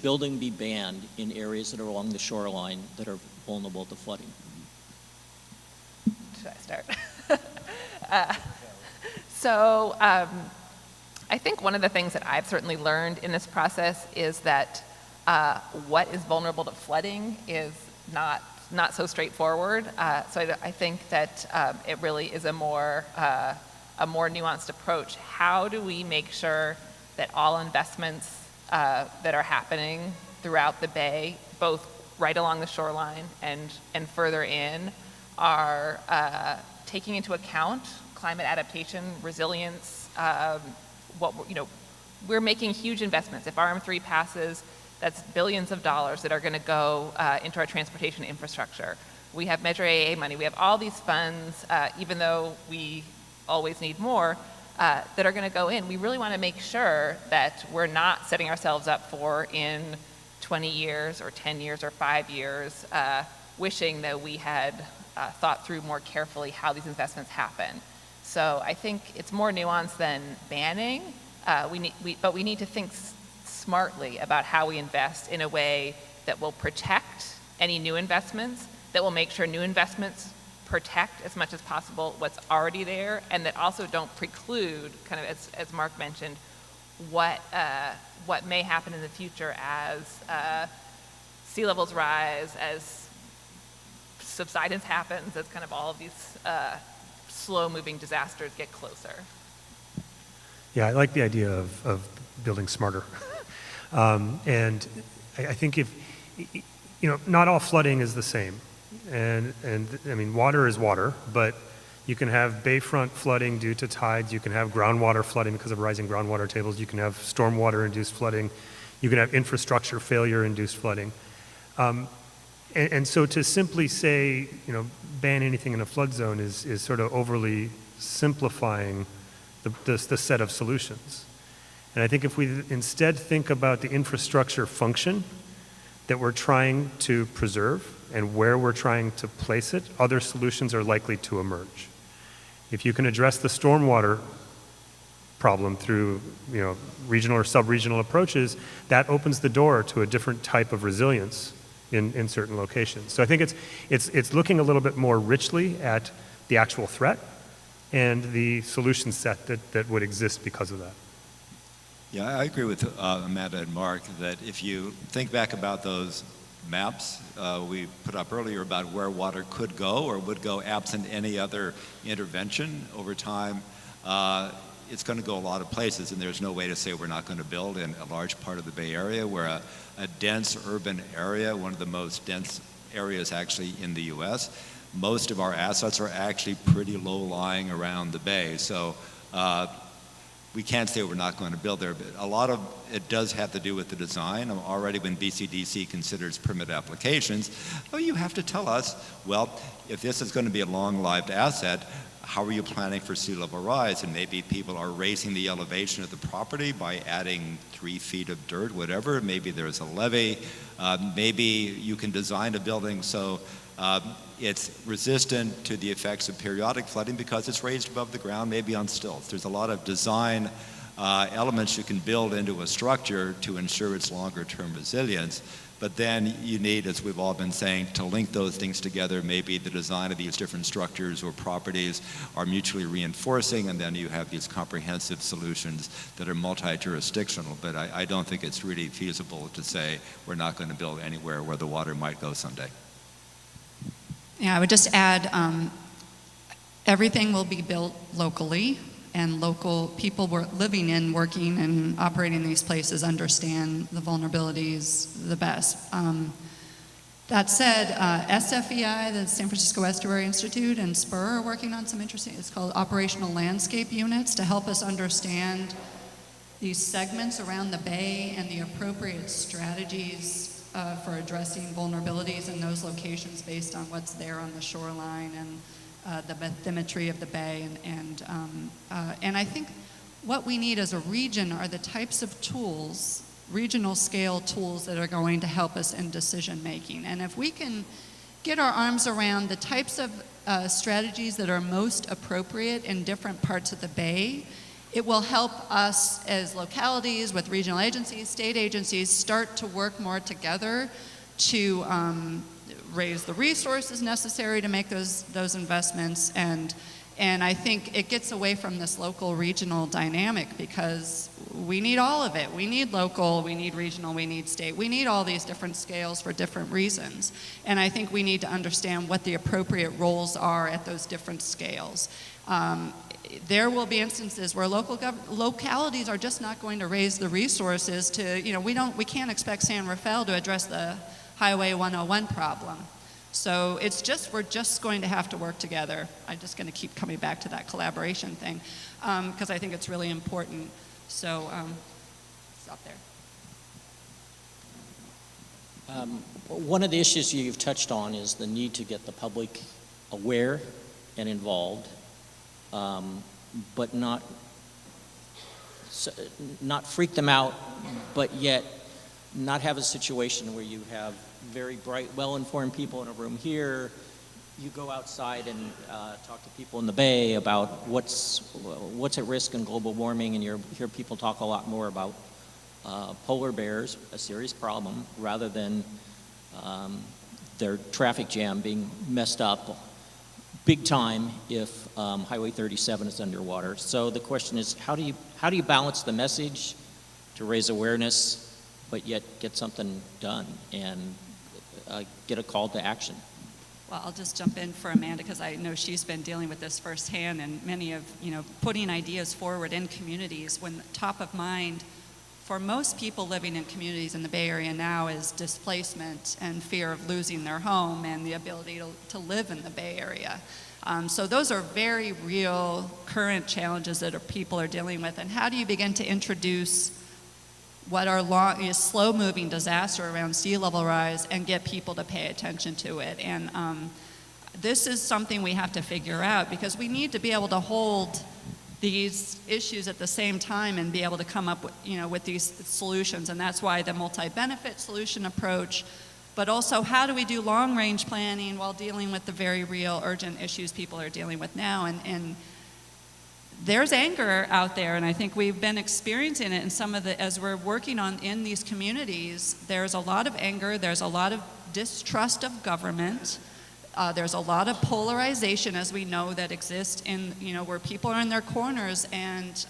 building be banned in areas that are along the shoreline that are vulnerable to flooding? Should I start? So I think one of the things that I've certainly learned in this process is that what is vulnerable to flooding is not so straightforward. So I think that it really is a more nuanced approach. How do we make sure that all investments that are happening throughout the bay, both right along the shoreline and further in, are taking into account climate adaptation, resilience? We're making huge investments. If RM3 passes, that's billions of dollars that are going to go into our transportation infrastructure. We have Measure AA money. We have all these funds, even though we always need more, that are going to go in. We really want to make sure that we're not setting ourselves up for, in 20 years or 10 years or 5 years, wishing that we had thought through more carefully how these investments happen. So I think it's more nuanced than banning, but we need to think smartly about how we invest in a way that will protect any new investments, that will make sure new investments protect as much as possible what's already there, and that also don't preclude, kind of as Mark mentioned, what may happen in the future as sea levels rise, as subsidence happens, as kind of all of these slow-moving disasters get closer. Yeah, I like the idea of building smarter. And I think not all flooding is the same. And I mean, water is water, but you can have bayfront flooding due to tides. You can have groundwater flooding because of rising groundwater tables. You can have stormwater-induced flooding. You can have infrastructure failure-induced flooding. And so to simply say, ban anything in a flood zone is sort of overly simplifying the set of solutions. And I think if we instead think about the infrastructure function that we're trying to preserve and where we're trying to place it, other solutions are likely to emerge. If you can address the stormwater problem through regional or sub-regional approaches, that opens the door to a different type of resilience in certain locations. So I think it's looking a little bit more richly at the actual threat and the solution set that would exist because of that. Yeah, I agree with Amanda and Mark that if you think back about those maps we put up earlier about where water could go or would go absent any other intervention over time, it's going to go a lot of places, and there's no way to say we're not going to build in a large part of the Bay Area. We're a dense urban area, one of the most dense areas actually in the U.S. Most of our assets are actually pretty low-lying around the Bay, so we can't say we're not going to build there, but a lot of it does have to do with the design. Already when BCDC considers permit applications, you have to tell us, well, if this is going to be a long-lived asset, how are you planning for sea level rise? And maybe people are raising the elevation of the property by adding 3 feet of dirt, whatever. Maybe there's a levee. Maybe you can design a building so it's resistant to the effects of periodic flooding because it's raised above the ground, maybe on stilts. There's a lot of design elements you can build into a structure to ensure its longer-term resilience. But then you need, as we've all been saying, to link those things together. Maybe the design of these different structures or properties are mutually reinforcing, and then you have these comprehensive solutions that are multi-jurisdictional. But I don't think it's really feasible to say we're not going to build anywhere where the water might go someday. Yeah, I would just add, everything will be built locally, and local people living in, working, and operating these places understand the vulnerabilities the best. That said, SFEI, the San Francisco Estuary Institute, and SPR are working on some interesting, it's called operational landscape units, to help us understand these segments around the bay and the appropriate strategies for addressing vulnerabilities in those locations based on what's there on the shoreline and the bathymetry of the bay. And I think what we need as a region are the types of tools, regional scale tools, that are going to help us in decision making. And if we can get our arms around the types of strategies that are most appropriate in different parts of the bay, it will help us as localities with regional agencies, state agencies, start to work more together to raise the resources necessary to make those investments. And I think it gets away from this local regional dynamic, because we need all of it. We need local, we need regional, we need state. We need all these different scales for different reasons. And I think we need to understand what the appropriate roles are at those different scales. There will be instances where localities are just not going to raise the resources to, we can't expect San Rafael to address the Highway 101 problem. So we're just going to have to work together. I'm just going to keep coming back to that collaboration thing, because I think it's really important. So, stop there. One of the issues you've touched on is the need to get the public aware and involved, but not freak them out, but yet not have a situation where you have very bright, well-informed people in a room here. You go outside and talk to people in the Bay about what's at risk in global warming, and you hear people talk a lot more about polar bears, a serious problem, rather than their traffic jam being messed up big time if Highway 37 is underwater. So the question is, how do you balance the message to raise awareness, but yet get something done and get a call to action? Well, I'll just jump in for Amanda, because I know she's been dealing with this firsthand, and many of, putting ideas forward in communities when top of mind for most people living in communities in the Bay Area now is displacement and fear of losing their home and the ability to live in the Bay Area. So those are very real current challenges that people are dealing with. And how do you begin to introduce what are slow-moving disaster around sea level rise and get people to pay attention to it? And this is something we have to figure out, because we need to be able to hold these issues at the same time and be able to come up with, with these solutions. And that's why the multi-benefit solution approach, but also how do we do long-range planning while dealing with the very real urgent issues people are dealing with now. And there's anger out there, and I think we've been experiencing it in as we're working in these communities. There's a lot of anger, there's a lot of distrust of government, there's a lot of polarization, as we know, that exists in, where people are in their corners, and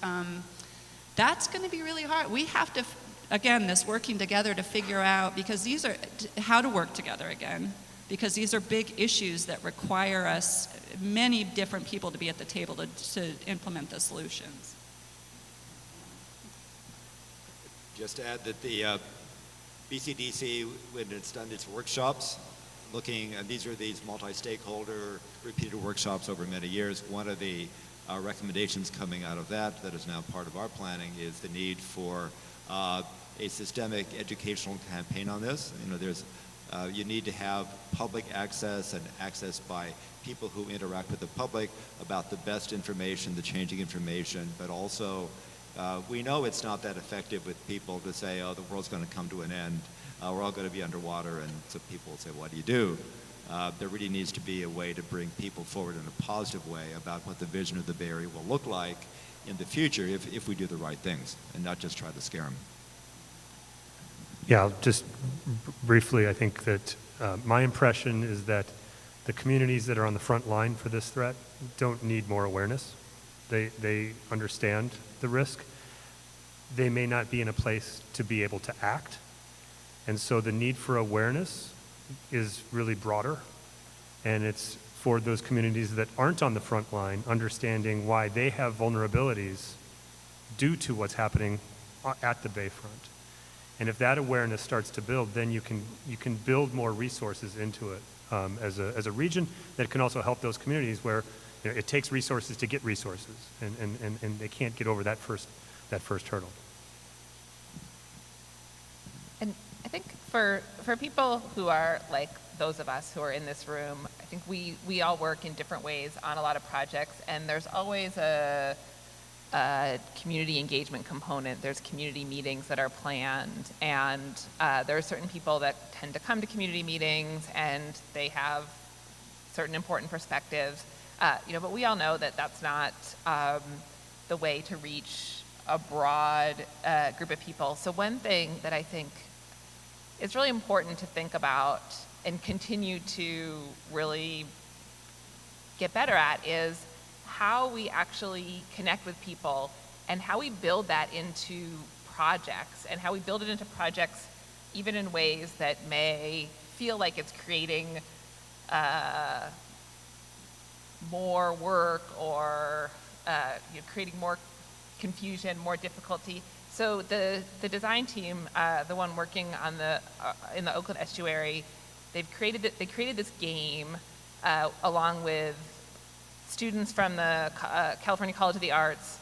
that's going to be really hard. We have to, again, this working together to figure out, because these are, how to work together again, because these are big issues that require us, many different people, to be at the table to implement the solutions. Just to add that the BCDC, when it's done its workshops, these are these multi-stakeholder repeated workshops over many years. One of the recommendations coming out of that is now part of our planning is the need for a systemic educational campaign on this. You need to have public access and access by people who interact with the public about the best information, the changing information, but also we know it's not that effective with people to say, oh, the world's going to come to an end, we're all going to be underwater, and so people will say, what do you do? There really needs to be a way to bring people forward in a positive way about what the vision of the Bay Area will look like in the future if we do the right things and not just try to scare them. Yeah, just briefly, I think that my impression is that the communities that are on the front line for this threat don't need more awareness. They understand the risk. They may not be in a place to be able to act. And so the need for awareness is really broader. And it's for those communities that aren't on the front line, understanding why they have vulnerabilities due to what's happening at the bayfront. And if that awareness starts to build, then you can build more resources into it as a region that can also help those communities where it takes resources to get resources, and they can't get over that first hurdle. think for people who are like those of us who are in this room, I think we all work in different ways on a lot of projects, and there's always a community engagement component. There's community meetings that are planned, and there are certain people that tend to come to community meetings, and they have certain important perspectives. But we all know that that's not the way to reach a broad group of people. So one thing that I think is really important to think about and continue to really get better at is how we actually connect with people and how we build that into projects, and how we build it into projects even in ways that may feel like it's creating more work or creating more confusion, more difficulty. So the design team, the one working on in the Oakland estuary, they created this game along with students from the California College of the Arts.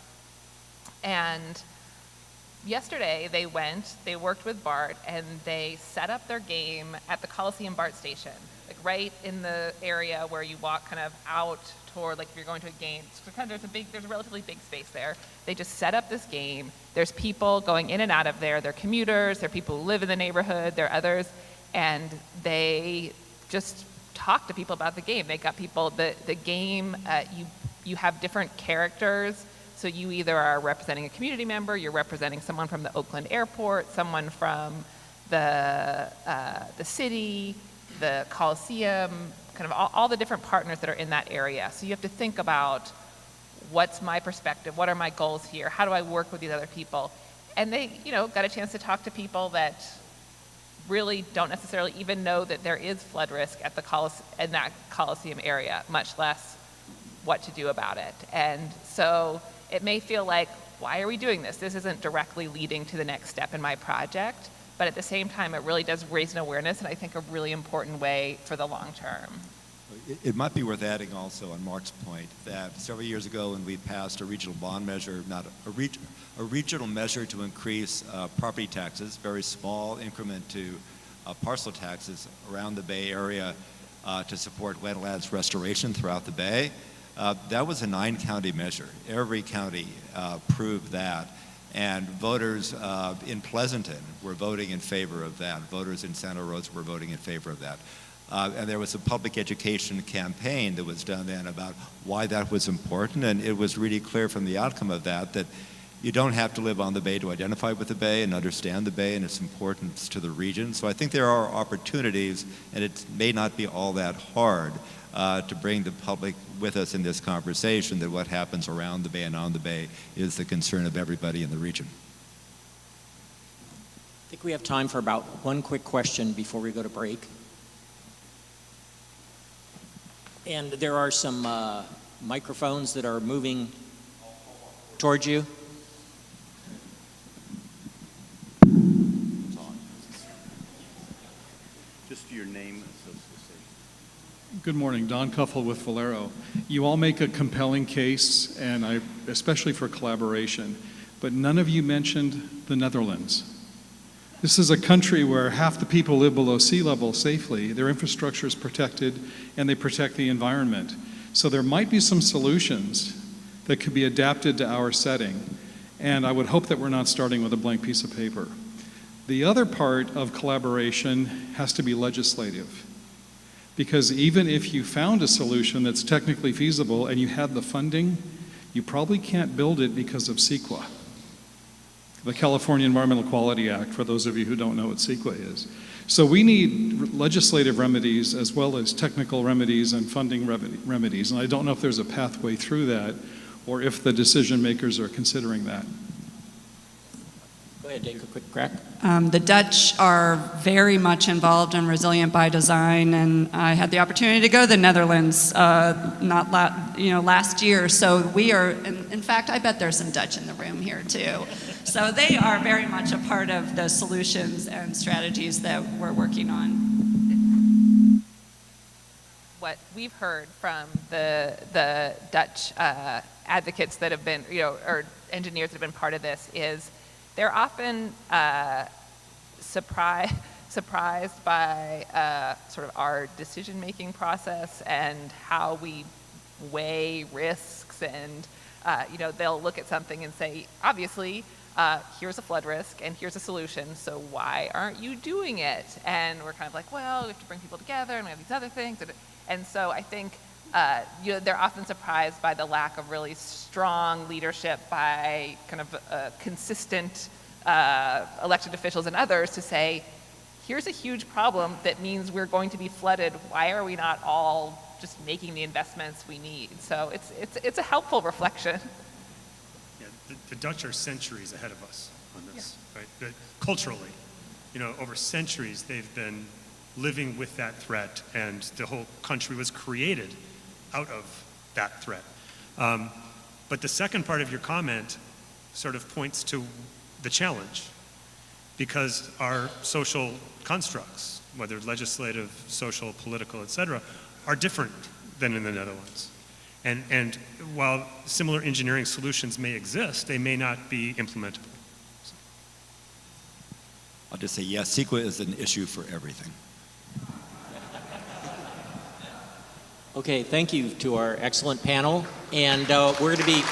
And yesterday they worked with BART, and they set up their game at the Coliseum BART station, like right in the area where you walk kind of out toward, like if you're going to a game. So kind of there's a relatively big space there. They just set up this game. There's people going in and out of there. They're commuters, they're people who live in the neighborhood, there are others, and they just talk to people about the game. They got people, the game, you have different characters. So you either are representing a community member, you're representing someone from the Oakland airport, someone from the city, the Coliseum, kind of all the different partners that are in that area. So you have to think about, what's my perspective? What are my goals here? How do I work with these other people? And they, got a chance to talk to people that really don't necessarily even know that there is flood risk at in that Coliseum area, much less what to do about it. And so it may feel like, why are we doing this? This isn't directly leading to the next step in my project, but at the same time, it really does raise an awareness, and I think a really important way for the long term. It might be worth adding also on Mark's point that several years ago when we passed a regional bond measure, not a regional measure to increase property taxes, very small increment to parcel taxes around the Bay Area to support wetlands restoration throughout the Bay. That was a 9-county measure. Every county approved that. And voters in Pleasanton were voting in favor of that. Voters in Santa Rosa were voting in favor of that. And there was a public education campaign that was done then about why that was important. And it was really clear from the outcome of that you don't have to live on the Bay to identify with the Bay and understand the Bay and its importance to the region. So I think there are opportunities, and it may not be all that hard to bring the public with us in this conversation, that what happens around the Bay and on the Bay is the concern of everybody in the region. I think we have time for about one quick question before we go to break. And there are some microphones that are moving towards you. Just your name. Good morning, Don Cuffle with Valero. You all make a compelling case, and especially for collaboration, but none of you mentioned the Netherlands. This is a country where half the people live below sea level safely, their infrastructure is protected, and they protect the environment. So there might be some solutions that could be adapted to our setting, and I would hope that we're not starting with a blank piece of paper. The other part of collaboration has to be legislative. Because even if you found a solution that's technically feasible and you had the funding, you probably can't build it because of CEQA, the California Environmental Quality Act, for those of you who don't know what CEQA is. So we need legislative remedies as well as technical remedies and funding remedies. And I don't know if there's a pathway through that or if the decision makers are considering that. Go ahead, take a quick crack. The Dutch are very much involved in Resilient by Design, and I had the opportunity to go to the Netherlands last year. So we are, in fact, I bet there's some Dutch in the room here too. So they are very much a part of the solutions and strategies that we're working on. What we've heard from the Dutch advocates that have been, or engineers that have been part of this is they're often surprised by sort of our decision-making process and how we weigh risks. And they'll look at something and say, obviously, here's a flood risk and here's a solution, so why aren't you doing it? And we're kind of like, well, we have to bring people together and we have these other things. And so I think they're often surprised by the lack of really strong leadership by kind of consistent elected officials and others to say, here's a huge problem that means we're going to be flooded. Why are we not all just making the investments we need? So it's a helpful reflection. Yeah, the Dutch are centuries ahead of us on this, right? Culturally, over centuries they've been living with that threat, and the whole country was created out of that threat. But the second part of your comment sort of points to the challenge, because our social constructs, whether legislative, social, political, et cetera, are different than in the Netherlands. And while similar engineering solutions may exist, they may not be implementable. I'll just say, yes, CEQA is an issue for everything. Okay, thank you to our excellent panel. And we're going to be